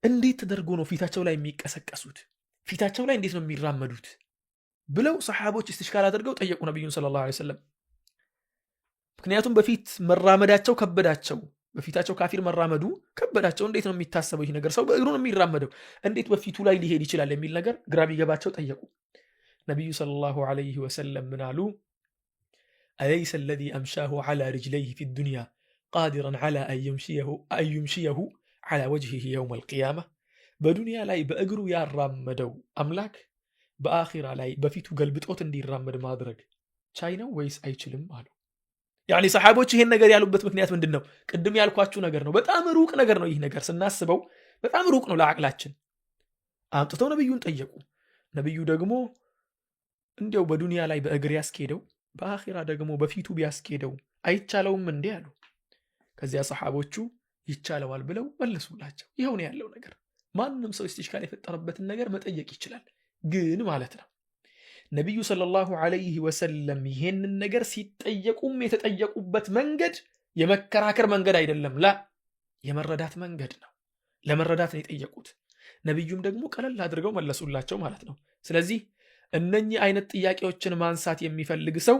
እንዴት ተደርጎ ነው ፊታቸው ላይ የሚቀሰቀሱት? ፊታቸው ላይ እንዴት ነው የሚራመዱት ብለው ሰሃቦች ኢስቲሽካል አድርገው ጠየቁ ነብዩን ሰለላሁ ዐለይሂ ወሰለም። ምክንያቱም በፊት መራመዳቸው ከበዳቸው፣ በፊታቸው ካፊር መራመዱ ከበዳቸው። እንዴት ነው የሚታሰበው ይሄ ነገር? ሰው በእግሩ ነው የሚራመደው፣ እንዴት በፊቱ ላይ ሊሄድ ይችላል የሚል ነገር ግራ ቢገባቸው ጠየቁ። ነብዩ ሰለላሁ ዐለይሂ ወሰለም ምን አሉ? أليس الذي أمشاه على رجليه في الدنيا قادرا على أن يمشيه على وجهه يوم القيامة በዱንያ ላይ በእግሩ ያራመደው አምላክ በአኺራ ላይ በፊቱ ገልብጦት እንዲራመድ ማድረግ ቻይ ነው ወይስ አይችልም አሉ። ያኒ ሰሃቦች ይሄን ነገር ያሉበት ምክንያት ምንድነው? ቅድም ያልኳችሁ ነገር ነው። በጣም ሩቅ ነገር ነው። ይህ ነገር ስናስበው በጣም ሩቅ ነው ለአቅላችን። አምጥተው ነብዩን ጠየቁ። ነብዩ ደግሞ እንዲያው በዱንያ ላይ በእግር ያስኬደው በአኺራ ደግሞ በፊቱ ቢያስኬደው አይቻለውም እንዴ አሉ። ከዚያ ሰሃቦቹ ይቻለዋል ብለው መለሱላቸው። ይሄው ነው ያለው ነገር። ማንንም ሰው ኢስቲሽካል የፈጠረበትን ነገር መጠየቅ ይችላል። ግን ማለት ነው ነብዩ ሰለላሁ ዐለይሂ ወሰለም ይሄንን ነገር ሲጠየቁም የተጠየቁበት መንገድ የመከራከር መንገድ አይደለም፣ ላ የመረዳት መንገድ ነው። ለመረዳት ነው የጠየቁት። ነብዩም ደግሞ ቀለል አድርገው መለሱላቸው ማለት ነው። ስለዚህ እነኚህ አይነት ጥያቄዎችን ማንሳት የሚፈልግ ሰው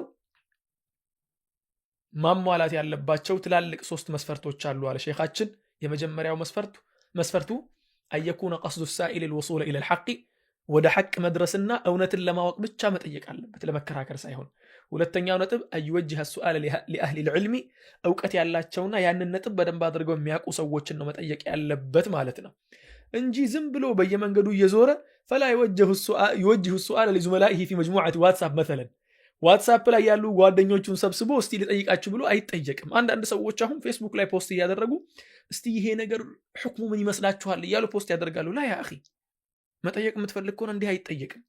ማሟላት ያለባቸው ትላልቅ 3 መስፈርቶች አሉ አለ ሼኻችን። የመጀመሪያው መስፈርቱ አየኩነ ቀስዱ السائل الوصول الى الحق ወደ ሐቅ መድረስና እውነትን ለማወቅ ብቻ መጠየቅ አለበት፣ ለመከራከር ሳይሆን። ሁለተኛው ነጥብ አዩወጅህ السؤال لأهل العلم እውቀት ያላቸውና ያንን ነጥብ በደንብ አድርገው የሚያውቁ ሰዎችን ነው መጠየቅ ያለበት ማለት ነው እንጂ ዝም ብሎ በየመንገዱ እየዞረ فلا يوجه السؤال لزملائه في مجموعة واتساب مثلا ዋትስአፕ ላይ ያሉ ጓደኞቹን ሰብስቦ እስቲ ልጠይቃችሁ ብሎ አይጠየቅም። አንዳንድ ሰዎች አሁን ፌስቡክ ላይ ፖስት እያደረጉ እስቲ ይሄ ነገር ሁክሙ ምን ይመስላችኋል እያሉ ፖስት ያደርጋሉ። ላ ያ አኺ መጠየቅ የምትፈልግ ከሆነ እንዲህ አይጠየቅም።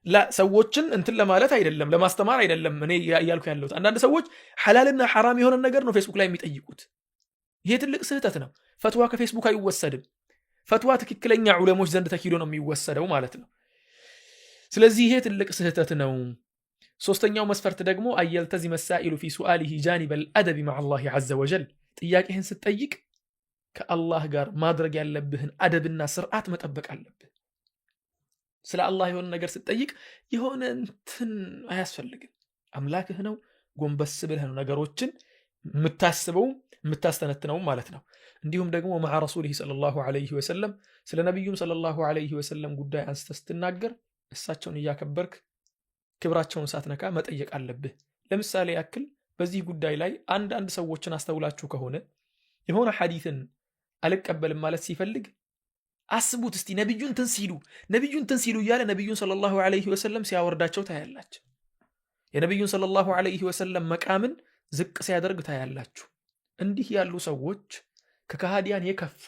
ላ ሰዎችን እንትን ለማለት አይደለም ለማስተማር አይደለም እኔ እያልኩ ያለሁት። አንዳንድ ሰዎች ሐላልና ሐራም የሆነ ነገር ነው ፌስቡክ ላይ የሚጠይቁት። ይሄ ትልቅ ስህተት ነው። ፈትዋ ከፌስቡክ አይወሰድም። ፈትዋ ትክክለኛ ዑለሞች ዘንድ ተኪዶ ነው የሚወሰደው ማለት ነው። ስለዚህ ይሄ ትልቅ ስህተት ነው። ሶስተኛው መስፈርት ደግሞ አየልተዚመ السائل في سؤاله جانب الادب مع الله عز وجل ጥያቄህን ስትጠይቅ ከአላህ ጋር ማድረግ ያለብህን አደብና ስርዓት መጠበቅ አለብህ። ስለ አላህ የሆነ ነገር ስትጠይቅ የሆነ እንትን አያስፈልግም። አምላክህ ነው፣ ጎንበስ ብለህ ነው ነገሮችን የምታስበው የምታስተነትነው ማለት ነው። እንዲሁም ደግሞ مع رسوله صلى الله عليه وسلم ስለ ነብዩም صلى الله عليه وسلم ጉዳይ አንስተህ ስትናገር እሳቸውን እያከበርክ ክብራቸውን ሳትነካ መጠየቅ አለብህ። ለምሳሌ ያክል በዚህ ጉዳይ ላይ አንድ ሰዎችን አስተውላችሁ ከሆነ የሆነ ሐዲስን አልቀበልም ማለት ሲፈልግ አስቡት እስቲ ነብዩን ተንሲሉ እያለ ነብዩን ሰለላሁ ዐለይሂ ወሰለም ሲያወርዳቸው ታያላችሁ። የነብዩን ሰለላሁ ዐለይሂ ወሰለም መቃምን ዝቅ ሲያደርግ ታያላችሁ። እንዲህ ያሉ ሰዎች ከካህዲያን የከፉ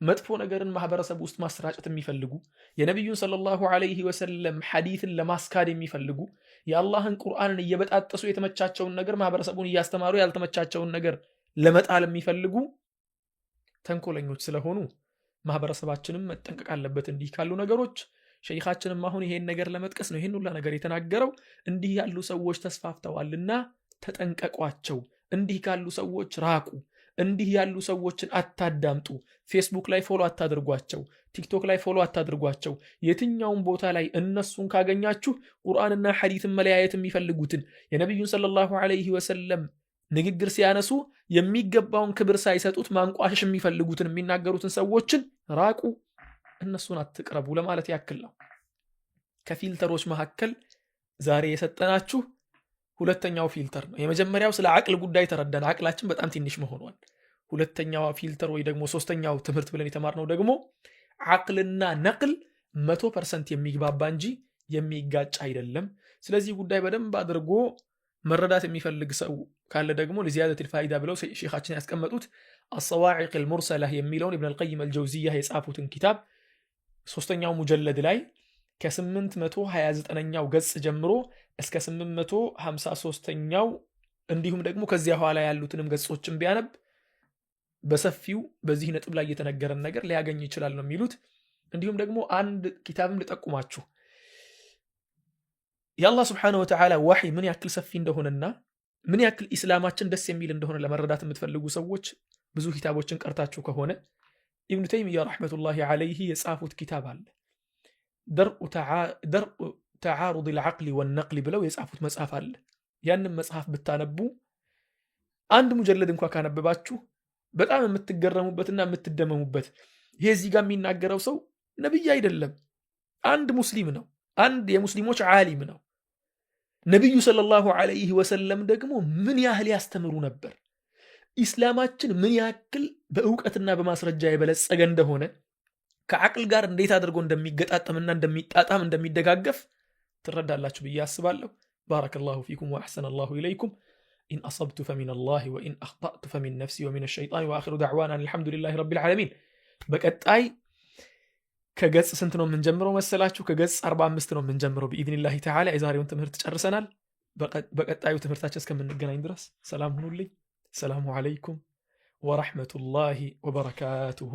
መጥፎ ነገርን ማህበረሰብ ውስጥ ማስራጨት የሚፈልጉ የነብዩን ሰለላሁ ዐለይሂ ወሰለም ሐዲስን ለማስካድ የሚፈልጉ የአላህን ቁርአንን እየበጣጠሱ የተመቻቸውን ነገር ማህበረሰቡን እያስተማሩ ያልተመቻቸውን ነገር ለመጣል የሚፈልጉ ተንኮለኞች ስለሆኑ ማህበረሰባችንም መጠንቀቅ አለበት እንዲህ ካሉ ነገሮች። ሸይኻችንም አሁን ይሄን ነገር ለመጥቀስ ነው ይሄን ሁሉ ነገር የተናገረው። እንዲህ ያሉ ሰዎች ተስፋፍተዋልና ተጠንቀቋቸው። እንዲህ ካሉ ሰዎች ራቁ። እንዲህ ያሉ ሰዎችን አታዳምጡ። ፌስቡክ ላይ ፎሎ አታድርጓቸው። ቲክቶክ ላይ ፎሎ አታድርጓቸው። የትኛውም ቦታ ላይ እነሱን ካገኛችሁ ቁርአንና ሐዲስን መለያየት የሚፈልጉትን የነብዩን ሰለላሁ ዐለይሂ ወሰለም ንግግር ሲያነሱ የሚገባውን ክብር ሳይሰጡት ማንቋሸሽ የሚፈልጉትን የሚናገሩትን ሰዎችን ራቁ፣ እነሱን አትቅረቡ ለማለት ያክል ነው። ከፊልተሮች መካከል ዛሬ የሰጠናችሁ ሁለተኛው ፊልተር ነው። የመጀመሪያው ስለ አቅል ጉዳይ ተረዳን፣ አቅላችን በጣም ትንሽ መሆኗል። ሁለተኛው ፊልተር ወይ ደግሞ ሶስተኛው ትምህርት ብለን የተማርነው ደግሞ አቅልና ነቅል 100% የሚግባባ እንጂ የሚጋጭ አይደለም። ስለዚህ ጉዳይ በደንብ አድርጎ መረዳት የሚፈልግ ሰው ካለ ደግሞ ለዚያደት الفائدة ብለው ሼኻችን ያስቀመጡት الصواعق المرسلة የሚለውን ኢብኑ አልቀይም አልጀውዚያ የጻፉትን ኪታብ ሶስተኛው ሙጀለድ ላይ ከ829ኛው ገጽ ጀምሮ እስከ 853ኛው እንዲሁም ደግሞ ከዚያ ኋላ ያሉትንም ገጾችን ቢያነብ በሰፊው በዚህ ነጥብ ላይ የተነገረን ነገር ሊያገኝ ይችላል ነው የሚሉት። እንዲሁም ደግሞ አንድ ኪታብም ልጠቁማችሁ። የአላህ Subhanahu Wa Ta'ala ወህይ ምን ያክል ሰፊ እንደሆነና ምን ያክል ኢስላማችን ደስ የሚል እንደሆነ ለመረዳት የምትፈልጉ ሰዎች ብዙ ኪታቦችን ቀርታችሁ ከሆነ ኢብኑ ተይሚያ ረህመቱላሂ ዐለይሂ የጻፉት ኪታብ አለ። درء تعارض العقل والنقل ብለው የጻፉት መጽሐፍ አለ። ያንን መጽሐፍ ብታነቡ አንድ ሙጀለድ እንኳን ካነበባችሁ በጣም የምትገረሙበትና የምትደመሙበት። ይሄ እዚህ ጋር የሚናገረው ሰው ነብይ አይደለም፣ አንድ ሙስሊም ነው፣ አንድ የሙስሊሞች ዓሊም ነው። ነብዩ ሰለላሁ ዐለይሂ ወሰለም ደግሞ ምን ያህል ያስተምሩ ነበር፣ ኢስላማችን ምን ያክል በእውቀትና በማስረጃ የበለጸገ እንደሆነ ከአቅል ጋር እንዴት አድርጎ እንደሚገጣጠምና እንደሚጣጣም እንደሚደጋገፍ ትረዳላችሁ ብዬ አስባለሁ። ባረከላሁ ፊኩም ወአሕሰነ አላሁ ኢለይኩም። إن أصبت فمن الله وإن أخطأت فمن نفسي ومن الشيطان وآخر دعوانا الحمد لله رب العالمين. بقطعي كجس سنتنا من جمره مسلاتشو كجس 45 من جمره بإذن الله تعالى. إزاريون تمهرت ጨርሰናል። بقطعي تمهرتاችን እስከምንገናኝ ድረስ ሰላም ሁኑልኝ። ሰላሙ አለይኩም ወራህመቱላሂ ወበረካቱሁ።